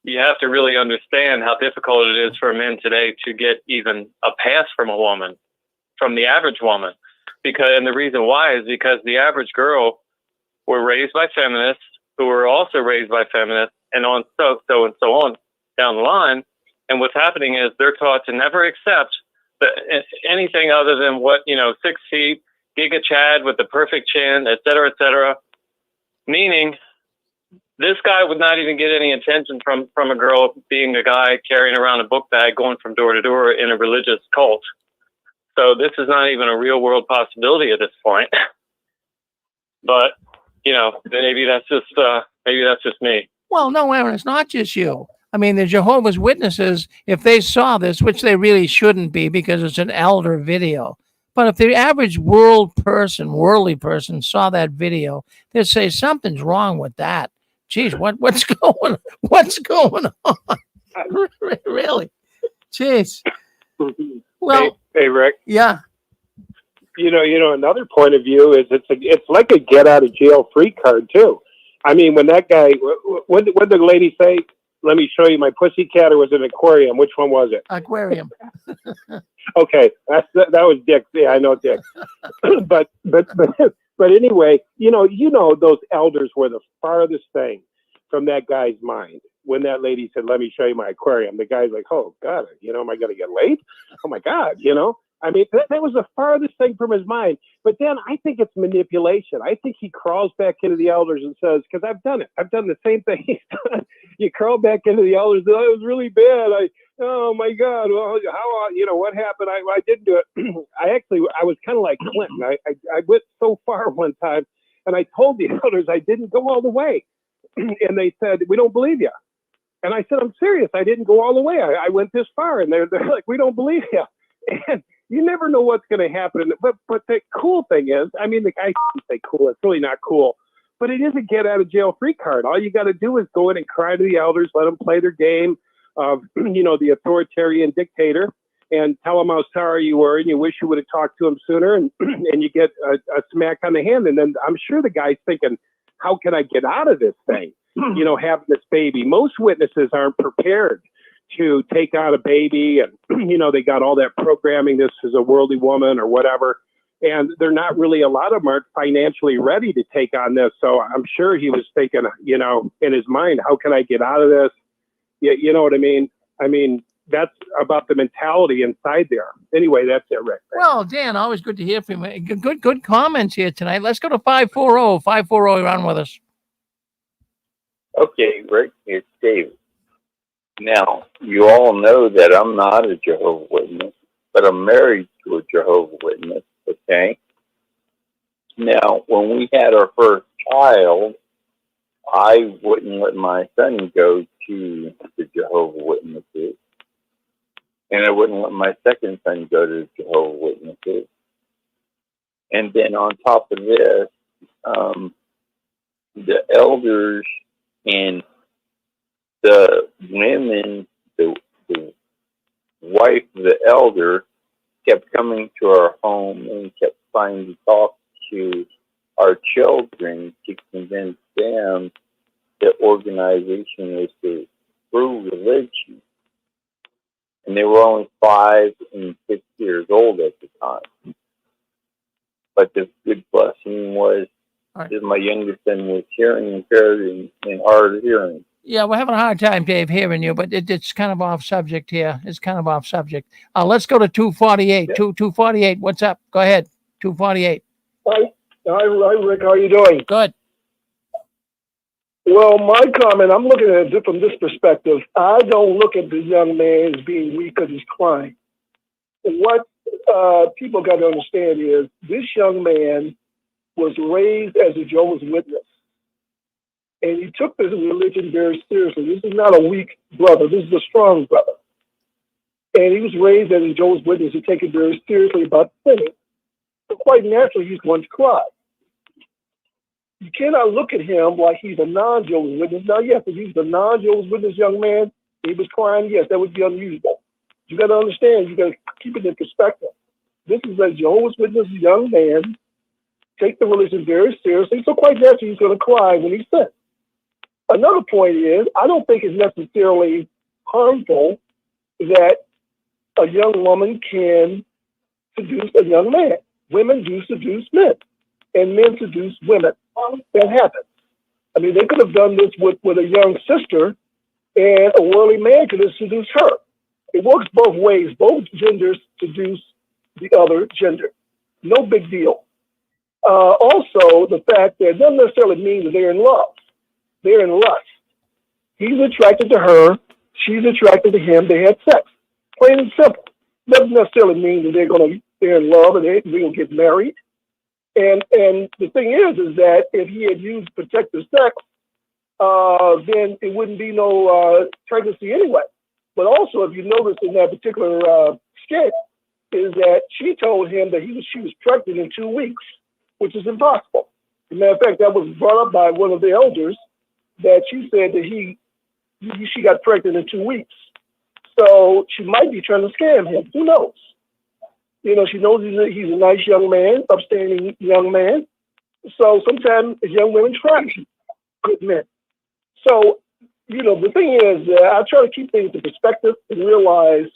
You have to really understand how difficult it is for men today to get even a pass from a woman, from the average woman. And the reason why is because the average girl were raised by feminists who were also raised by feminists, and so on down the line. And what's happening is they're taught to never accept anything other than what, 6 feet Giga Chad with the perfect chin, et cetera, meaning this guy would not even get any attention from a girl being a guy carrying around a book bag going from door to door in a religious cult. So this is not even a real world possibility at this point. But, you know, maybe that's just me. Well, no, Aaron, it's not just you. I mean, the Jehovah's Witnesses, if they saw this, which they really shouldn't be because it's an elder video, but if the average worldly person saw that video, they'd say something's wrong with that. Geez, what's going on? Really? Jeez. Well, hey, Rick. Yeah. You know, another point of view is it's like a get out of jail free card too. I mean, when that guy, when the lady say, "Let me show you my pussycat," or was it an aquarium? Which one was it? Aquarium. Okay, that was Dick. Yeah, I know Dick. but anyway, you know, those elders were the farthest thing from that guy's mind. When that lady said, "Let me show you my aquarium," the guy's like, "Oh God, you know, am I going to get laid? Oh my God, you know." I mean, that was the farthest thing from his mind. But then I think it's manipulation. I think he crawls back into the elders and says, because I've done it. I've done the same thing. You crawl back into the elders. Oh, it was really bad. Oh my God. Well, how, you know, what happened? I didn't do it. I was kind of like Clinton. I went so far one time and I told the elders I didn't go all the way. And they said, "We don't believe you." And I said, "I'm serious. I didn't go all the way. I went this far." And they're like, "We don't believe you." And you never know what's going to happen. But the cool thing is, I mean, the guy didn't say cool. It's really not cool. But it is a get out of jail free card. All you got to do is go in and cry to the elders, let them play their game of, you know, the authoritarian dictator, and tell them how sorry you were and you wish you would have talked to him sooner, and you get a smack on the hand. And then I'm sure the guy's thinking, how can I get out of this thing? You know, having this baby. Most witnesses aren't prepared to take on a baby, and you know, they got all that programming. This is a worldly woman or whatever, and they're not really, a lot of them aren't financially ready to take on this. So I'm sure he was thinking, you know, in his mind, how can I get out of this? You know what I mean? I mean, that's about the mentality inside there. Anyway, that's it, Rick. Well, Dan, always good to hear from you. Good comments here tonight. Let's go to 540. 540, you're on with us. Okay, Rick, it's David. Now, you all know that I'm not a Jehovah's Witness, but I'm married to a Jehovah's Witness, okay? Now, when we had our first child, I wouldn't let my son go to the Jehovah's Witnesses, and I wouldn't let my second son go to the Jehovah's Witnesses. And then on top of this, the elders and the women, the wife of the elder, kept coming to our home and kept trying to talk to our children to convince them that organization was the true religion. And they were only 5 and 6 years old at the time. But the good blessing was that my youngest son was hearing impaired and hard of hearing. Yeah, we're having a hard time, Dave, hearing you, but it's kind of off subject here. It's kind of off subject. Let's go to 248. 248, what's up? Go ahead, 248. Hi, Rick. How are you doing? Good. Well, my comment, I'm looking at it from this perspective. I don't look at this young man as being weak because he's crying. What people got to understand is this young man was raised as a Jehovah's Witness. And he took this religion very seriously. This is not a weak brother. This is a strong brother. And he was raised as a Jehovah's Witness to take it very seriously about sinning. So quite naturally, he's going to cry. You cannot look at him like he's a non-Jehovah's Witness. Now, yes, if he's a non-Jehovah's Witness young man, he was crying, yes, that would be unusual. You got to understand, you got to keep it in perspective. This is a Jehovah's Witness young man, take the religion very seriously, so quite naturally he's going to cry when he sins. Another point is, I don't think it's necessarily harmful that a young woman can seduce a young man. Women do seduce men, and men seduce women. That happens. I mean, they could have done this with a young sister, and a worldly man could have seduced her. It works both ways. Both genders seduce the other gender. No big deal. Also, the fact that it doesn't necessarily mean that they're in love. They're in lust. He's attracted to her. She's attracted to him. They had sex. Plain and simple. Doesn't necessarily mean that they're in love and they're going to get married. And the thing is that if he had used protective sex, then it wouldn't be no pregnancy anyway. But also, if you notice in that particular skit, is that she told him that she was pregnant in 2 weeks, which is impossible. As a matter of fact, that was brought up by one of the elders, that she said that she got pregnant in 2 weeks. So she might be trying to scam him. Who knows? You know, she knows he's a nice young man, upstanding young man. So sometimes young women try good men. So, you know, the thing is, I try to keep things in perspective and realize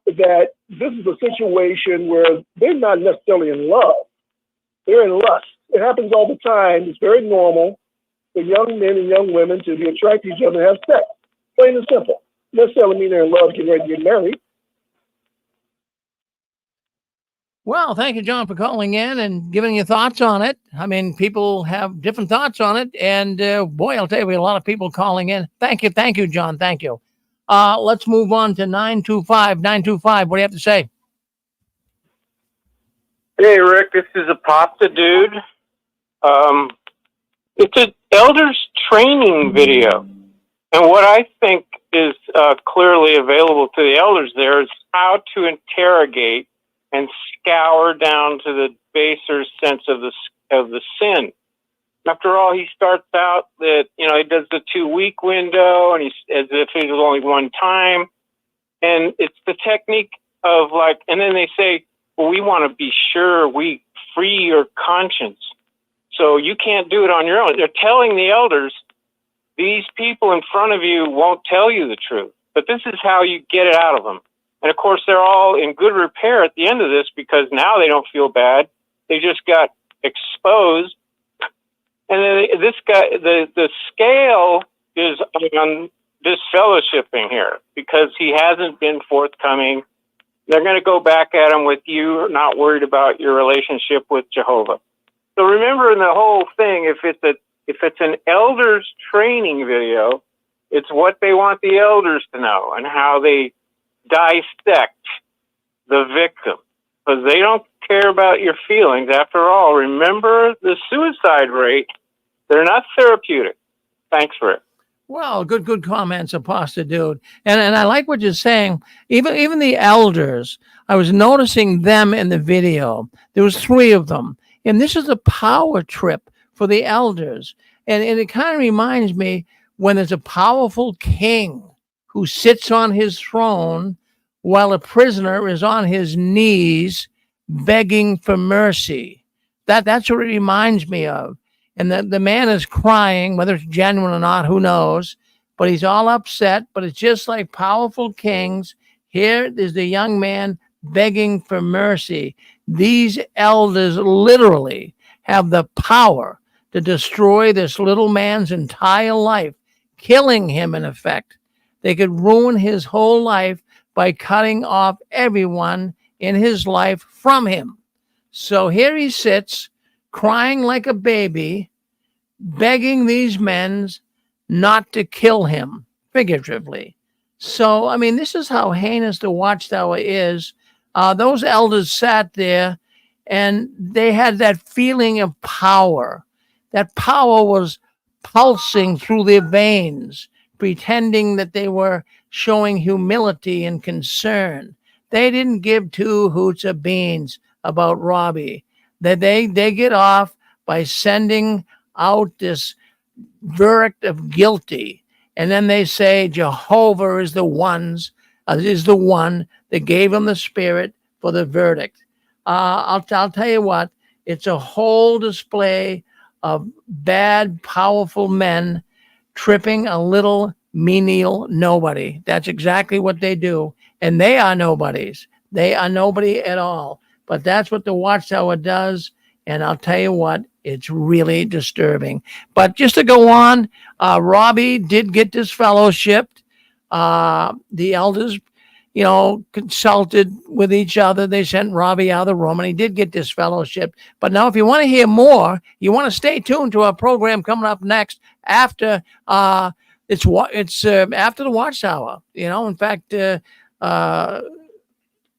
that this is a situation where they're not necessarily in love. They're in lust. It happens all the time. It's very normal for young men and young women to be attracted to each other and have sex. Plain and simple. Necessarily mean they're in love, getting ready to get married. Well, thank you, John, for calling in and giving your thoughts on it. I mean, people have different thoughts on it. And boy, I'll tell you, we have a lot of people calling in. Thank you, John. Thank you. Let's move on to 925. 925, what do you have to say? Hey, Rick, this is a pasta dude. It's an elders training video. And what I think is clearly available to the elders there is how to interrogate and scour down to the baser sense of the sin. After all, he starts out that, you know, he does the 2 week window and he's as if it was only one time. And it's the technique of like, and then they say, well, we want to be sure we free your conscience. So you can't do it on your own. They're telling the elders, these people in front of you won't tell you the truth, but this is how you get it out of them. And of course, they're all in good repair at the end of this because now they don't feel bad. They just got exposed. And then this guy, the scale is on disfellowshipping here because he hasn't been forthcoming. They're going to go back at him with you not worried about your relationship with Jehovah. So remember in the whole thing, if it's an elders training video, it's what they want the elders to know and how they dissect the victim, because they don't care about your feelings. After all, remember the suicide rate, they're not therapeutic. Thanks, Rick. Well, good comments, Apostle Dude. And I like what you're saying. Even the elders, I was noticing them in the video. There was 3 of them. And this is a power trip for the elders. And it kind of reminds me when there's a powerful king who sits on his throne while a prisoner is on his knees begging for mercy. That's what it reminds me of. And the man is crying, whether it's genuine or not, who knows, but he's all upset. But it's just like powerful kings. Here is the young man begging for mercy. These elders literally have the power to destroy this little man's entire life, killing him in effect. They could ruin his whole life by cutting off everyone in his life from him. So here he sits, crying like a baby, begging these men not to kill him, figuratively. So, I mean, this is how heinous the Watchtower is. Those elders sat there and they had that feeling of power. That power was pulsing through their veins, pretending that they were showing humility and concern. They didn't give 2 hoots of beans about Robbie. They get off by sending out this verdict of guilty. And then they say Jehovah is the one that gave him the spirit for the verdict. I'll tell you what, it's a whole display of bad, powerful men tripping a little menial nobody. That's exactly what they do. And they are nobodies. They are nobody at all. But that's what the Watchtower does. And I'll tell you what, it's really disturbing. But just to go on, Robbie did get disfellowshipped. The elders consulted with each other. They sent Robbie out of the room, and he did get this fellowship. But now, if you want to hear more, you want to stay tuned to our program coming up next after it's after the Watchtower. In fact,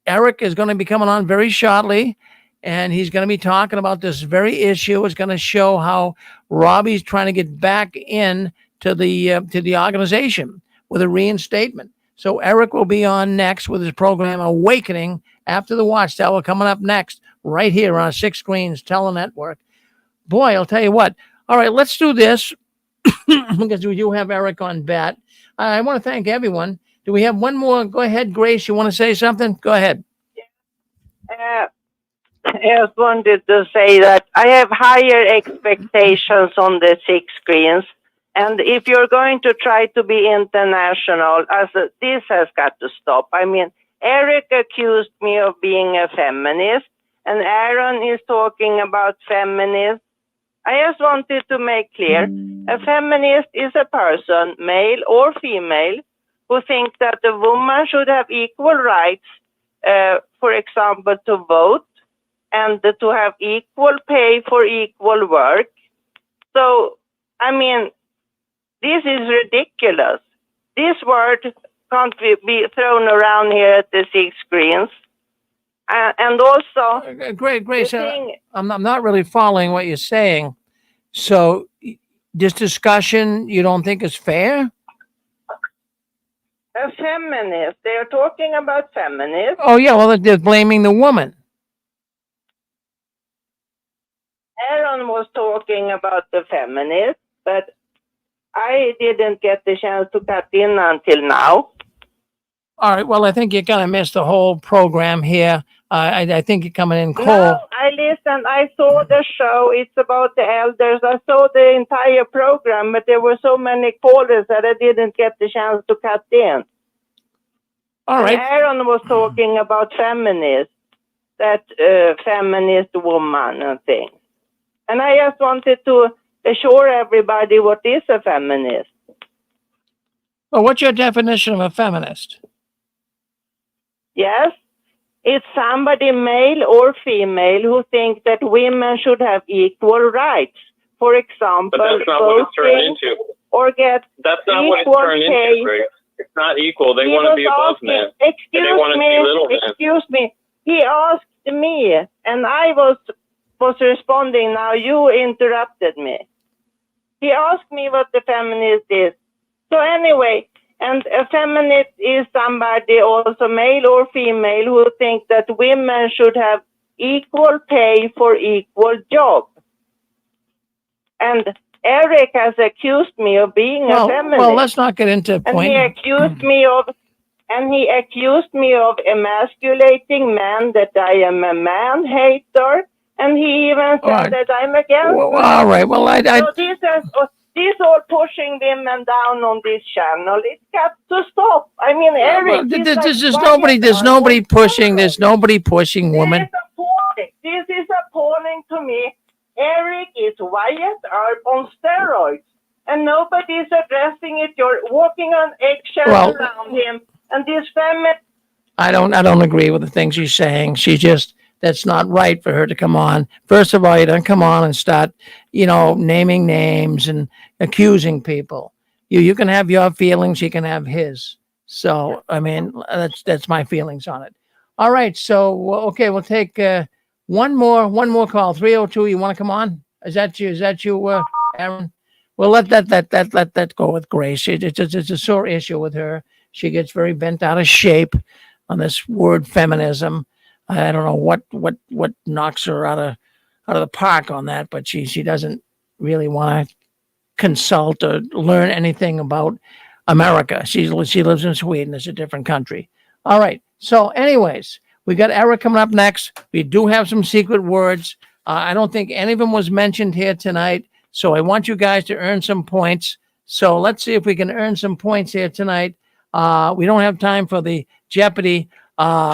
Eric is going to be coming on very shortly, and he's going to be talking about this very issue. It's going to show how Robbie's trying to get back in to the organization with a reinstatement. So Eric will be on next with his program Awakening after the Watchtower, coming up next right here on Six Screens Telenetwork. Boy, I'll tell you what. All right, let's do this because we do have Eric on bat. I want to thank everyone. Do we have one more? Go ahead, Grace. You want to say something? Go ahead. I just wanted to say that I have higher expectations on the Six Screens. And if you're going to try to be international, this has got to stop. I mean, Eric accused me of being a feminist, and Aaron is talking about feminists. I just wanted to make clear, a feminist is a person, male or female, who thinks that a woman should have equal rights, for example, to vote, and to have equal pay for equal work. So, I mean, this is ridiculous. This word can't be thrown around here at the Six Screens. And also... Grace, I'm not really following what you're saying. So this discussion you don't think is fair? A feminist. They're talking about feminists. Oh, yeah, well, they're blaming the woman. Aaron was talking about the feminists, but I didn't get the chance to cut in until now. All right, well, I think you're going to miss the whole program here. I think you're coming in cold. No, I listened. I saw the show. It's about the elders. I saw the entire program, but there were so many callers that I didn't get the chance to cut in. All right. And Aaron was talking about feminists, that feminist woman and things. And I just wanted to assure everybody what is a feminist. Well, what's your definition of a feminist? Yes, it's somebody, male or female, who thinks that women should have equal rights. For example, But that's not what it's turned into. Or get That's not what it's equal turned pay. into, Greg. It's not equal. They He want to was be above asking- men. And they want to be little men. Excuse me. He asked me, and I was responding. Now you interrupted me. He asked me what the feminist is. So anyway, and a feminist is somebody, also male or female, who thinks that women should have equal pay for equal job. And Eric has accused me of being a feminist. Well, let's not get into And point. he accused me of emasculating men, that I am a man hater, and he even said right. that I'm against Well, men. all right. Well, So this all pushing women down on this channel. It's got to stop. I mean, Eric. There's nobody pushing. There's nobody pushing women. This is appalling to me. Eric is Wyatt Earp on steroids, and nobody's addressing it. You're walking on eggshells Well- around him, and this feminist. I don't agree with the things she's saying. That's not right for her to come on. First of all, you don't come on and start, naming names and accusing people. You can have your feelings, he can have his. So, I mean, that's my feelings on it. All right. So, okay, we'll take one more call. 302. You want to come on? Is that you, Aaron? Well, let that go with Grace. It's a sore issue with her. She gets very bent out of shape on this word feminism. I don't know what knocks her out of the park on that, but she doesn't really want to consult or learn anything about America. She lives in Sweden. It's a different country. All right. So anyways, we got Eric coming up next. We do have some secret words. I don't think any of them was mentioned here tonight. So I want you guys to earn some points. So let's see if we can earn some points here tonight. We don't have time for the Jeopardy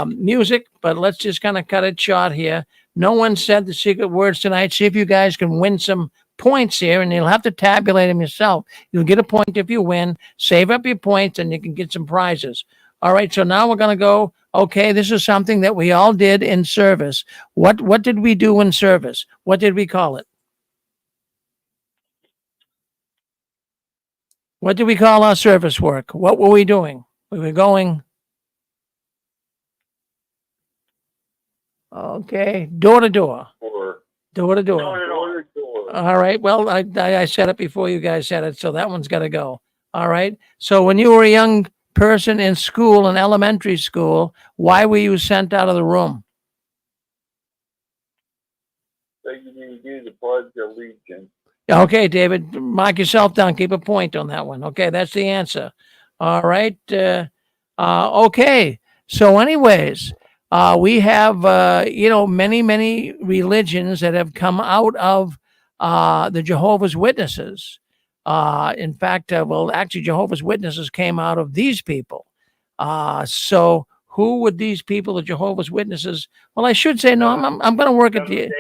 music, but let's just kind of cut it short here. No one said the secret words tonight. See if you guys can win some points here, and you'll have to tabulate them yourself. You'll get a point if you win. Save up your points, and you can get some prizes. All right, so now we're going to go, okay, this is something that we all did in service. What did we do in service? What did we call it? What did we call our service work? What were we doing? We were going, okay, door to door. Door to door. All right. Well, I said it before you guys said it, so that one's got to go. All right. So when you were a young person in school, in elementary school, why were you sent out of the room? So you need to do the Pledge of Allegiance. Okay, David, mark yourself down. Keep a point on that one. Okay, that's the answer. All right. Okay. So anyways, we have, many, many religions that have come out of the Jehovah's Witnesses. In fact, actually, Jehovah's Witnesses came out of these people. So who would these people, the Jehovah's Witnesses? Well, I should say no. I'm going to work at the.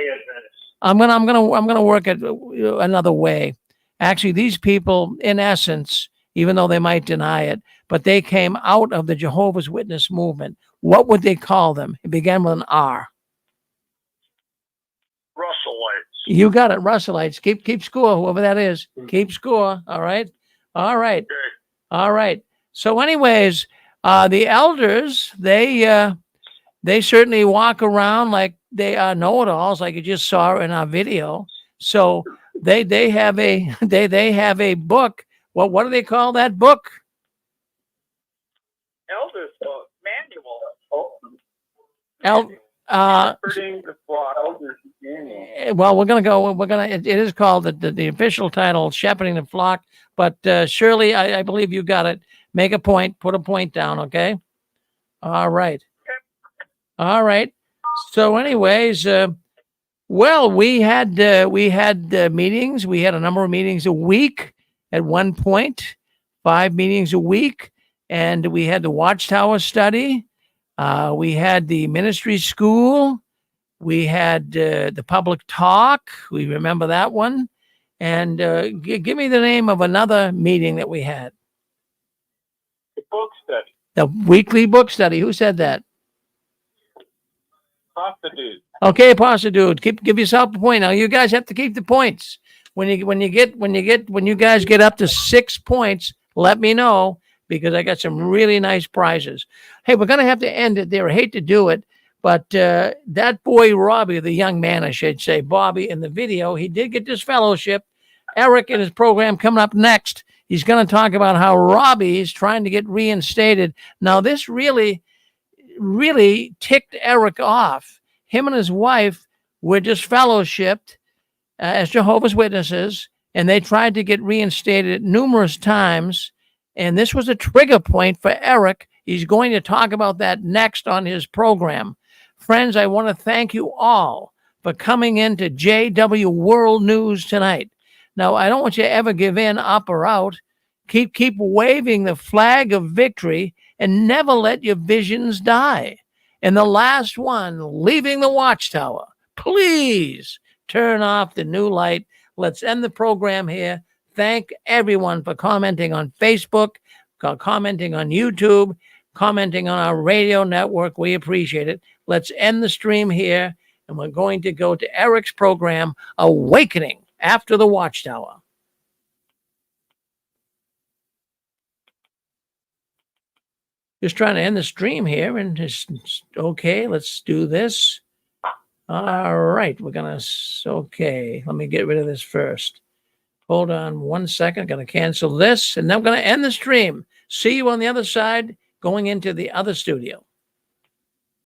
I'm gonna work it another way. Actually, these people, in essence, even though they might deny it, but they came out of the Jehovah's Witness movement. What would they call them? It began with an R. Russellites. You got it, Russellites. Keep score, whoever that is. Keep score. All right. All right. Okay. All right. So, anyways, the elders, they certainly walk around like they are know-it-alls, like you just saw in our video. So they have a they have a book. Well, what do they call that book? Elders manual. Well, it is called the official title, Shepherding the Flock. But Shirley, I believe you got it. Make a point. Put a point down. Okay. All right. All right. So, anyways, well, we had meetings. We had a number of meetings a week at one point, 5 meetings a week, and we had the Watchtower study. We had the ministry school. We had the public talk. We remember that one. And give me the name of another meeting that we had. The book study. The weekly book study. Who said that? Pasta dude. Okay, Pastor Dude, give yourself a point. Now you guys have to keep the points. When you guys get up to 6 points, let me know, because I got some really nice prizes. Hey, we're gonna have to end it there. I hate to do it, but that boy Robbie, the young man, I should say, Bobby, in the video, he did get this fellowship. Eric in his program coming up next. He's going to talk about how Robbie is trying to get reinstated. Now, this really ticked Eric off. Him and his wife were just fellowshipped as Jehovah's Witnesses, and they tried to get reinstated numerous times. And this was a trigger point for Eric. He's going to talk about that next on his program. Friends, I want to thank you all for coming into JW World News tonight. Now, I don't want you to ever give in, up or out. Keep waving the flag of victory and never let your visions die. And the last one, leaving the Watchtower, please turn off the new light. Let's end the program here. Thank everyone for commenting on Facebook, commenting on YouTube, commenting on our radio network. We appreciate it. Let's end the stream here, and we're going to go to Eric's program, Awakening After the Watchtower. Just trying to end the stream here, and just, okay, let's do this. All right, okay, let me get rid of this first. Hold on 1 second, I'm going to cancel this, and then I'm going to end the stream. See you on the other side, going into the other studio.